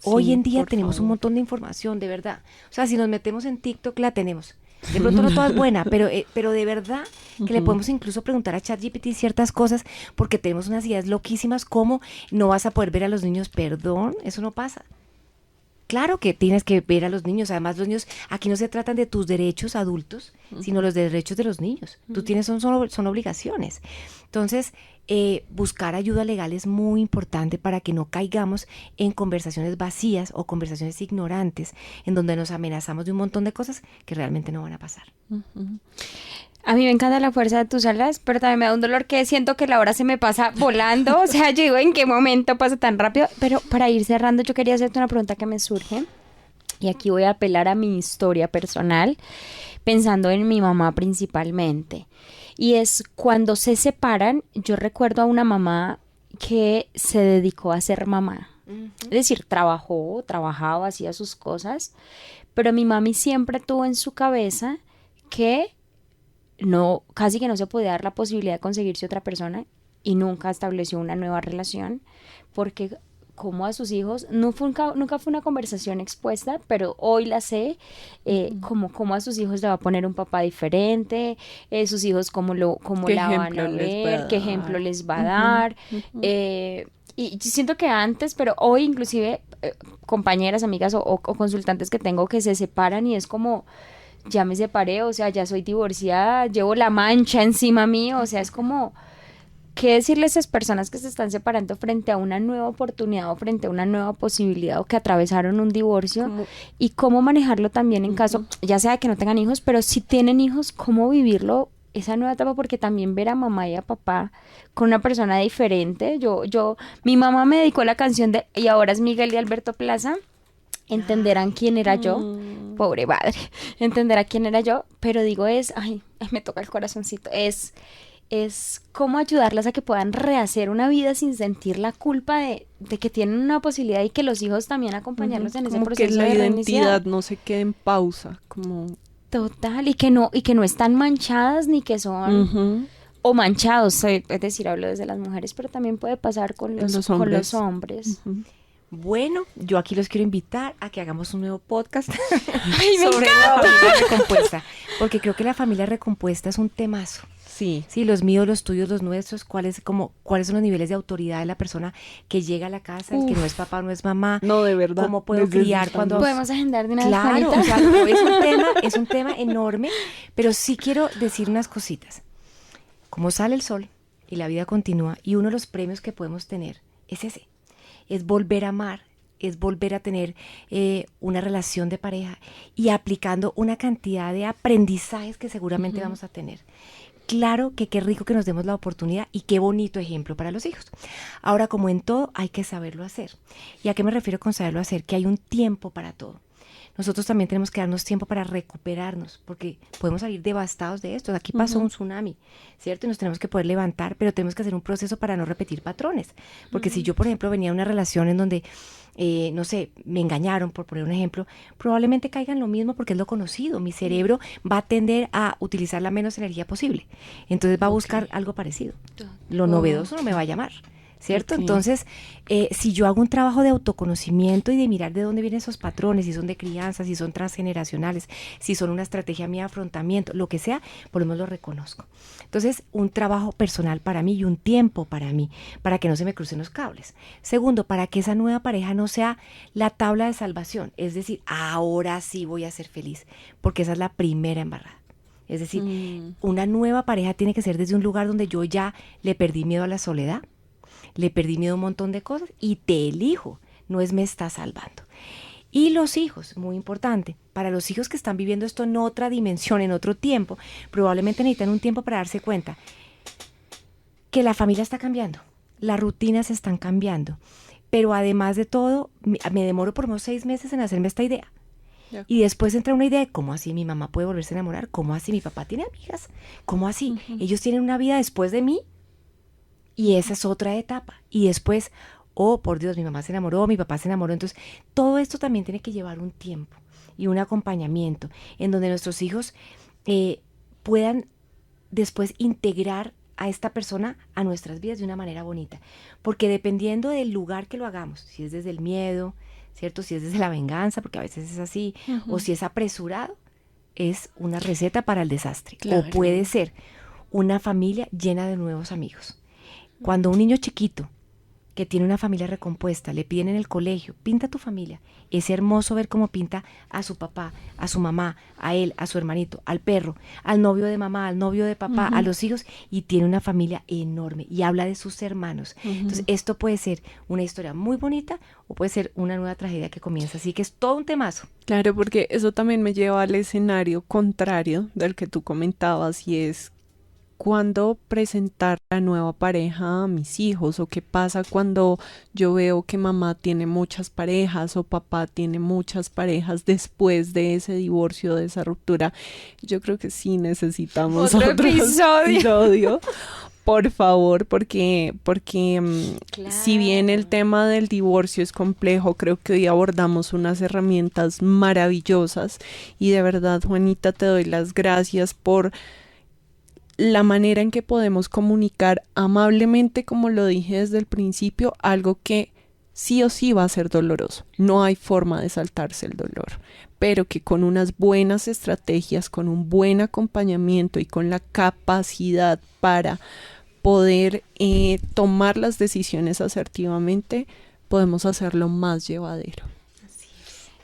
Hoy Sí, en día por tenemos favor. un montón de información, de verdad. O sea, si nos metemos en TikTok la tenemos. De pronto no toda es buena, pero de verdad que le podemos incluso preguntar a ChatGPT ciertas cosas porque tenemos unas ideas loquísimas como no vas a poder ver a los niños, perdón, eso no pasa. Claro que tienes que ver a los niños, además los niños, aquí no se tratan de tus derechos adultos, sino los derechos de los niños. Tú tienes, son obligaciones. Entonces, buscar ayuda legal es muy importante para que no caigamos en conversaciones vacías o conversaciones ignorantes, en donde nos amenazamos de un montón de cosas que realmente no van a pasar. A mí me encanta la fuerza de tus alas, pero también me da un dolor que siento que la hora se me pasa volando. O sea, yo digo, ¿en qué momento pasa tan rápido? Pero para ir cerrando, yo quería hacerte una pregunta que me surge. Y aquí voy a apelar a mi historia personal, pensando en mi mamá principalmente. Y es cuando se separan, yo recuerdo a una mamá que se dedicó a ser mamá. Es decir, trabajaba, hacía sus cosas, pero mi mami siempre tuvo en su cabeza que no, casi que no se podía dar la posibilidad de conseguirse otra persona y nunca estableció una nueva relación porque como a sus hijos, nunca fue una conversación expuesta, pero hoy la sé, como a sus hijos le va a poner un papá diferente, sus hijos cómo ¿Qué la van ejemplo a les va a ver, qué dar? ejemplo les va a dar. Y yo siento que antes, pero hoy inclusive compañeras, amigas o consultantes que tengo que se separan y es como ya me separé, o sea, ya soy divorciada, llevo la mancha encima mío, o sea, es como, ¿qué decirle a esas personas que se están separando frente a una nueva oportunidad o frente a una nueva posibilidad o que atravesaron un divorcio? Como- Y cómo manejarlo también en caso, ya sea que no tengan hijos, pero si tienen hijos, cómo vivirlo esa nueva etapa, porque también ver a mamá y a papá con una persona diferente, mi mamá me dedicó la canción de, y ahora es Miguel y Alberto Plaza, entenderán quién era yo, pobre madre, entenderá quién era yo, pero digo ay, me toca el corazoncito, es cómo ayudarlas a que puedan rehacer una vida sin sentir la culpa de que tienen una posibilidad y que los hijos también acompañarlos en ese Como proceso que la de identidad reiniciar. no se quede en pausa, como... Total, y que no están manchadas ni que son Ujú. o manchados, es decir, hablo desde las mujeres, pero también puede pasar con En los con hombres. los hombres. Ujú. Bueno, yo aquí los quiero invitar a que hagamos un nuevo podcast ¡Ay, me sobre la familia recompuesta, porque creo que la familia recompuesta es un temazo. Sí. Sí, los míos, los tuyos, los nuestros, cuáles son los niveles de autoridad de la persona que llega a la casa, el que no es papá o no es mamá, No, de verdad. cómo puedo Desde criar sus cuando... Podemos agendar de una vez, Claro, Juanita? o sea, es un tema enorme, pero sí quiero decir unas cositas. Como sale el sol y la vida continúa, y uno de los premios que podemos tener es ese, es volver a amar, es volver a tener una relación de pareja y aplicando una cantidad de aprendizajes que seguramente vamos a tener. Claro que qué rico que nos demos la oportunidad y qué bonito ejemplo para los hijos. Ahora, como en todo, hay que saberlo hacer. ¿Y a qué me refiero con saberlo hacer? Que hay un tiempo para todo. Nosotros también tenemos que darnos tiempo para recuperarnos, porque podemos salir devastados de esto. Aquí pasó un tsunami, ¿cierto? Y nos tenemos que poder levantar, pero tenemos que hacer un proceso para no repetir patrones. Porque si yo, por ejemplo, venía a una relación en donde, no sé, me engañaron, por poner un ejemplo, probablemente caiga en lo mismo porque es lo conocido. Mi cerebro va a tender a utilizar la menos energía posible. Entonces va a buscar algo parecido. Lo novedoso no me va a llamar. ¿Cierto? Ok. Entonces, si yo hago un trabajo de autoconocimiento y de mirar de dónde vienen esos patrones, si son de crianza, si son transgeneracionales, si son una estrategia mía de afrontamiento, lo que sea, por lo menos lo reconozco. Entonces, un trabajo personal para mí y un tiempo para mí, para que no se me crucen los cables. Segundo, para que esa nueva pareja no sea la tabla de salvación, es decir, ahora sí voy a ser feliz, porque esa es la primera embarrada. Es decir, una nueva pareja tiene que ser desde un lugar donde yo ya le perdí miedo a la soledad, le perdí miedo a un montón de cosas y te elijo, no es me está salvando. Y los hijos, muy importante, para los hijos que están viviendo esto en otra dimensión, en otro tiempo, probablemente necesitan un tiempo para darse cuenta que la familia está cambiando, las rutinas están cambiando, pero además de todo, me demoro por unos 6 meses en hacerme esta idea. Y después entra una idea de cómo así mi mamá puede volverse a enamorar, cómo así mi papá tiene amigas, cómo así ellos tienen una vida después de mí y esa es otra etapa. Y después, oh por Dios, mi mamá se enamoró, mi papá se enamoró. Entonces todo esto también tiene que llevar un tiempo y un acompañamiento en donde nuestros hijos puedan después integrar a esta persona a nuestras vidas de una manera bonita. Porque dependiendo del lugar que lo hagamos, si es desde el miedo, ¿cierto? Si es desde la venganza, porque a veces es así, o si es apresurado, es una receta para el desastre. Claro. O puede ser una familia llena de nuevos amigos. Cuando un niño chiquito que tiene una familia recompuesta, le piden en el colegio, pinta tu familia. Es hermoso ver cómo pinta a su papá, a su mamá, a él, a su hermanito, al perro, al novio de mamá, al novio de papá, a los hijos, y tiene una familia enorme y habla de sus hermanos. Entonces, esto puede ser una historia muy bonita o puede ser una nueva tragedia que comienza. Así que es todo un temazo. Claro, porque eso también me lleva al escenario contrario del que tú comentabas y es cuándo presentar la nueva pareja a mis hijos o qué pasa cuando yo veo que mamá tiene muchas parejas o papá tiene muchas parejas después de ese divorcio, de esa ruptura. Yo creo que sí necesitamos otro episodio. Por favor, porque Claro. Si bien el tema del divorcio es complejo, creo que hoy abordamos unas herramientas maravillosas y de verdad, Juanita, te doy las gracias por la manera en que podemos comunicar amablemente, como lo dije desde el principio, algo que sí o sí va a ser doloroso. No hay forma de saltarse el dolor, pero que con unas buenas estrategias, con un buen acompañamiento y con la capacidad para poder tomar las decisiones asertivamente, podemos hacerlo más llevadero.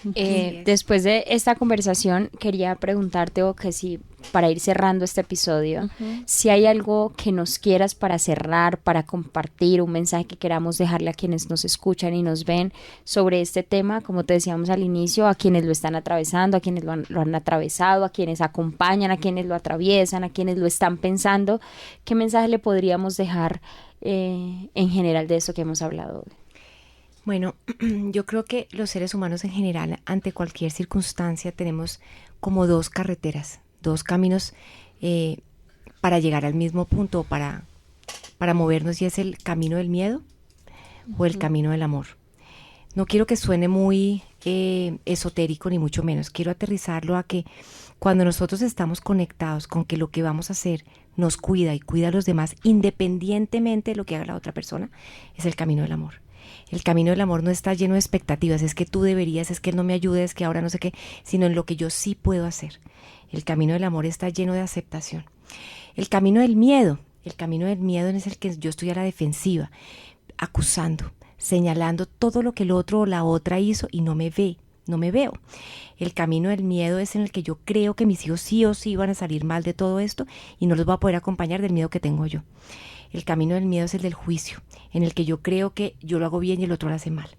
Después de esta conversación quería preguntarte, o que si para ir cerrando este episodio, si hay algo que nos quieras para cerrar, para compartir, un mensaje que queramos dejarle a quienes nos escuchan y nos ven sobre este tema, como te decíamos al inicio, a quienes lo están atravesando, a quienes lo han atravesado, a quienes acompañan, a quienes lo atraviesan, a quienes lo están pensando, ¿qué mensaje le podríamos dejar en general de eso que hemos hablado hoy? Bueno, yo creo que los seres humanos en general, ante cualquier circunstancia, tenemos como dos carreteras, dos caminos para llegar al mismo punto, para movernos, y es el camino del miedo o el camino del amor. No quiero que suene muy esotérico, ni mucho menos. Quiero aterrizarlo a que cuando nosotros estamos conectados con que lo que vamos a hacer nos cuida y cuida a los demás, independientemente de lo que haga la otra persona, es el camino del amor. El camino del amor no está lleno de expectativas, es que tú deberías, es que él no me ayude, es que ahora no sé qué, sino en lo que yo sí puedo hacer. El camino del amor está lleno de aceptación. El camino del miedo es el que yo estoy a la defensiva, acusando, señalando todo lo que el otro o la otra hizo y no me veo. El camino del miedo es en el que yo creo que mis hijos sí o sí van a salir mal de todo esto y no los voy a poder acompañar del miedo que tengo yo. El camino del miedo es el del juicio, en el que yo creo que yo lo hago bien y el otro lo hace mal.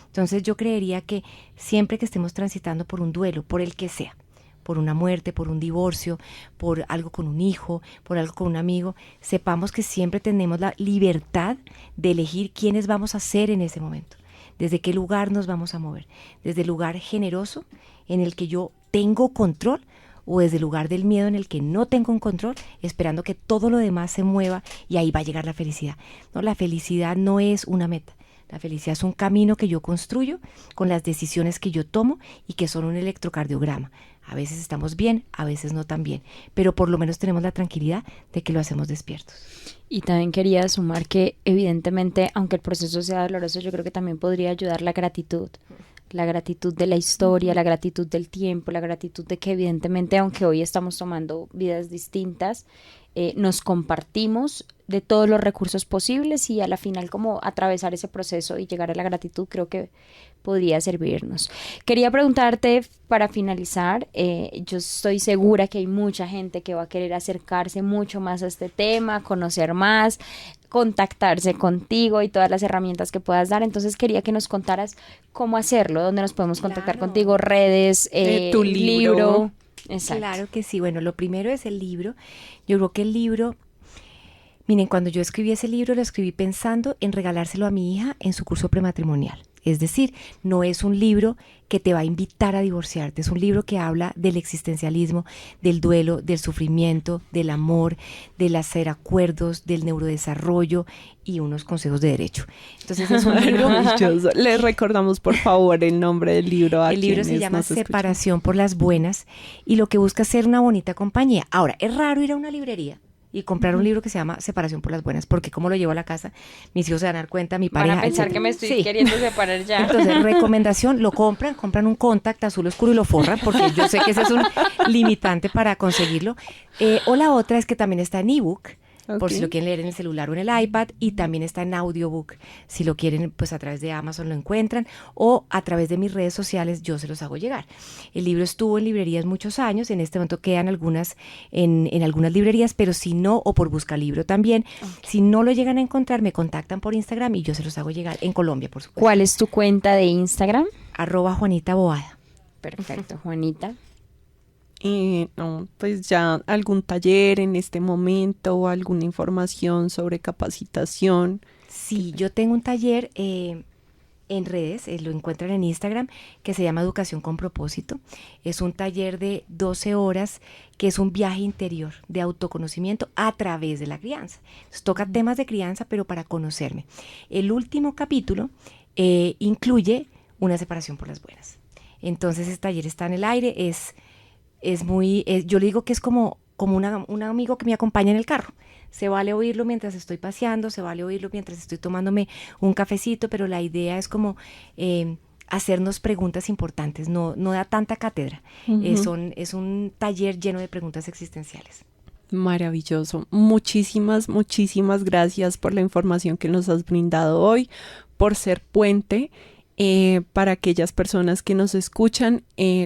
Entonces yo creería que siempre que estemos transitando por un duelo, por el que sea, por una muerte, por un divorcio, por algo con un hijo, por algo con un amigo, sepamos que siempre tenemos la libertad de elegir quiénes vamos a ser en ese momento, desde qué lugar nos vamos a mover, desde el lugar generoso en el que yo tengo control, o desde el lugar del miedo en el que no tengo un control, esperando que todo lo demás se mueva y ahí va a llegar la felicidad. No, la felicidad no es una meta. La felicidad es un camino que yo construyo con las decisiones que yo tomo y que son un electrocardiograma. A veces estamos bien, a veces no tan bien, pero por lo menos tenemos la tranquilidad de que lo hacemos despiertos. Y también quería sumar que evidentemente, aunque el proceso sea doloroso, yo creo que también podría ayudar la gratitud de la historia, la gratitud del tiempo, la gratitud de que evidentemente, aunque hoy estamos tomando vidas distintas, nos compartimos de todos los recursos posibles y a la final como atravesar ese proceso y llegar a la gratitud creo que podría servirnos. Quería preguntarte para finalizar, yo estoy segura que hay mucha gente que va a querer acercarse mucho más a este tema, conocer más, contactarse contigo y todas las herramientas que puedas dar. Entonces quería que nos contaras cómo hacerlo, dónde nos podemos contactar contigo, redes, tu libro. Exacto. Claro que sí. Bueno, lo primero es el libro. Yo creo que el libro Miren, cuando yo escribí ese libro, lo escribí pensando en regalárselo a mi hija en su curso prematrimonial. Es decir, no es un libro que te va a invitar a divorciarte, es un libro que habla del existencialismo, del duelo, del sufrimiento, del amor, del hacer acuerdos, del neurodesarrollo y unos consejos de derecho. Entonces es un libro maravilloso. Les recordamos por favor el nombre del libro. El libro se llama Separación por las Buenas y lo que busca es ser una bonita compañía. Ahora, es raro ir a una librería y comprar un libro que se llama Separación por las Buenas, porque como lo llevo a la casa, mis hijos se van a dar cuenta, mi pareja... Van a pensar etcétera. que me estoy queriendo separar ya. Entonces, recomendación, lo compran un contact azul oscuro y lo forran, porque yo sé que ese es un limitante para conseguirlo. O la otra es que también está en ebook, por si lo quieren leer en el celular o en el iPad, y también está en audiobook. Si lo quieren, pues a través de Amazon lo encuentran, o a través de mis redes sociales yo se los hago llegar. El libro estuvo en librerías muchos años, en este momento quedan algunas en algunas librerías, pero si no, o por Buscalibro también, si no lo llegan a encontrar, me contactan por Instagram y yo se los hago llegar, en Colombia, por supuesto. ¿Cuál es tu cuenta de Instagram? @Juanita Boada. Perfecto, Juanita. No, pues ya algún taller en este momento o alguna información sobre capacitación. Sí, yo tengo un taller en redes, lo encuentran en Instagram, que se llama Educación con Propósito. Es un taller de 12 horas que es un viaje interior de autoconocimiento a través de la crianza. Entonces, toca temas de crianza, pero para conocerme. El último capítulo incluye una separación por las buenas. Entonces, este taller está en el aire, es muy, yo le digo que es como un amigo que me acompaña en el carro. Se vale oírlo mientras estoy paseando, se vale oírlo mientras estoy tomándome un cafecito, pero la idea es como hacernos preguntas importantes, no da tanta cátedra. Uh-huh. Es un taller lleno de preguntas existenciales. Maravilloso. Muchísimas gracias por la información que nos has brindado hoy, por ser puente para aquellas personas que nos escuchan.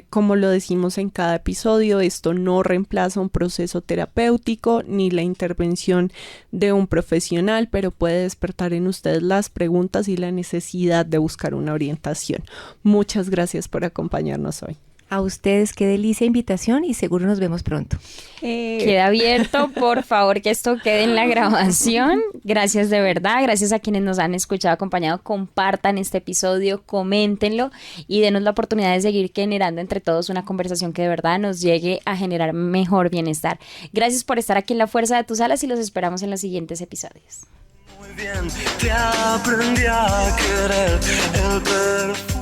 Como lo decimos en cada episodio, esto no reemplaza un proceso terapéutico ni la intervención de un profesional, pero puede despertar en ustedes las preguntas y la necesidad de buscar una orientación. Muchas gracias por acompañarnos hoy. A ustedes, qué delicia invitación y seguro nos vemos pronto. Queda abierto, por favor, que esto quede en la grabación. Gracias de verdad, gracias a quienes nos han escuchado, acompañado. Compartan este episodio, coméntenlo y denos la oportunidad de seguir generando entre todos una conversación que de verdad nos llegue a generar mejor bienestar. Gracias por estar aquí en La Fuerza de tus Alas y los esperamos en los siguientes episodios. Muy bien, te aprendí a querer el perfecto.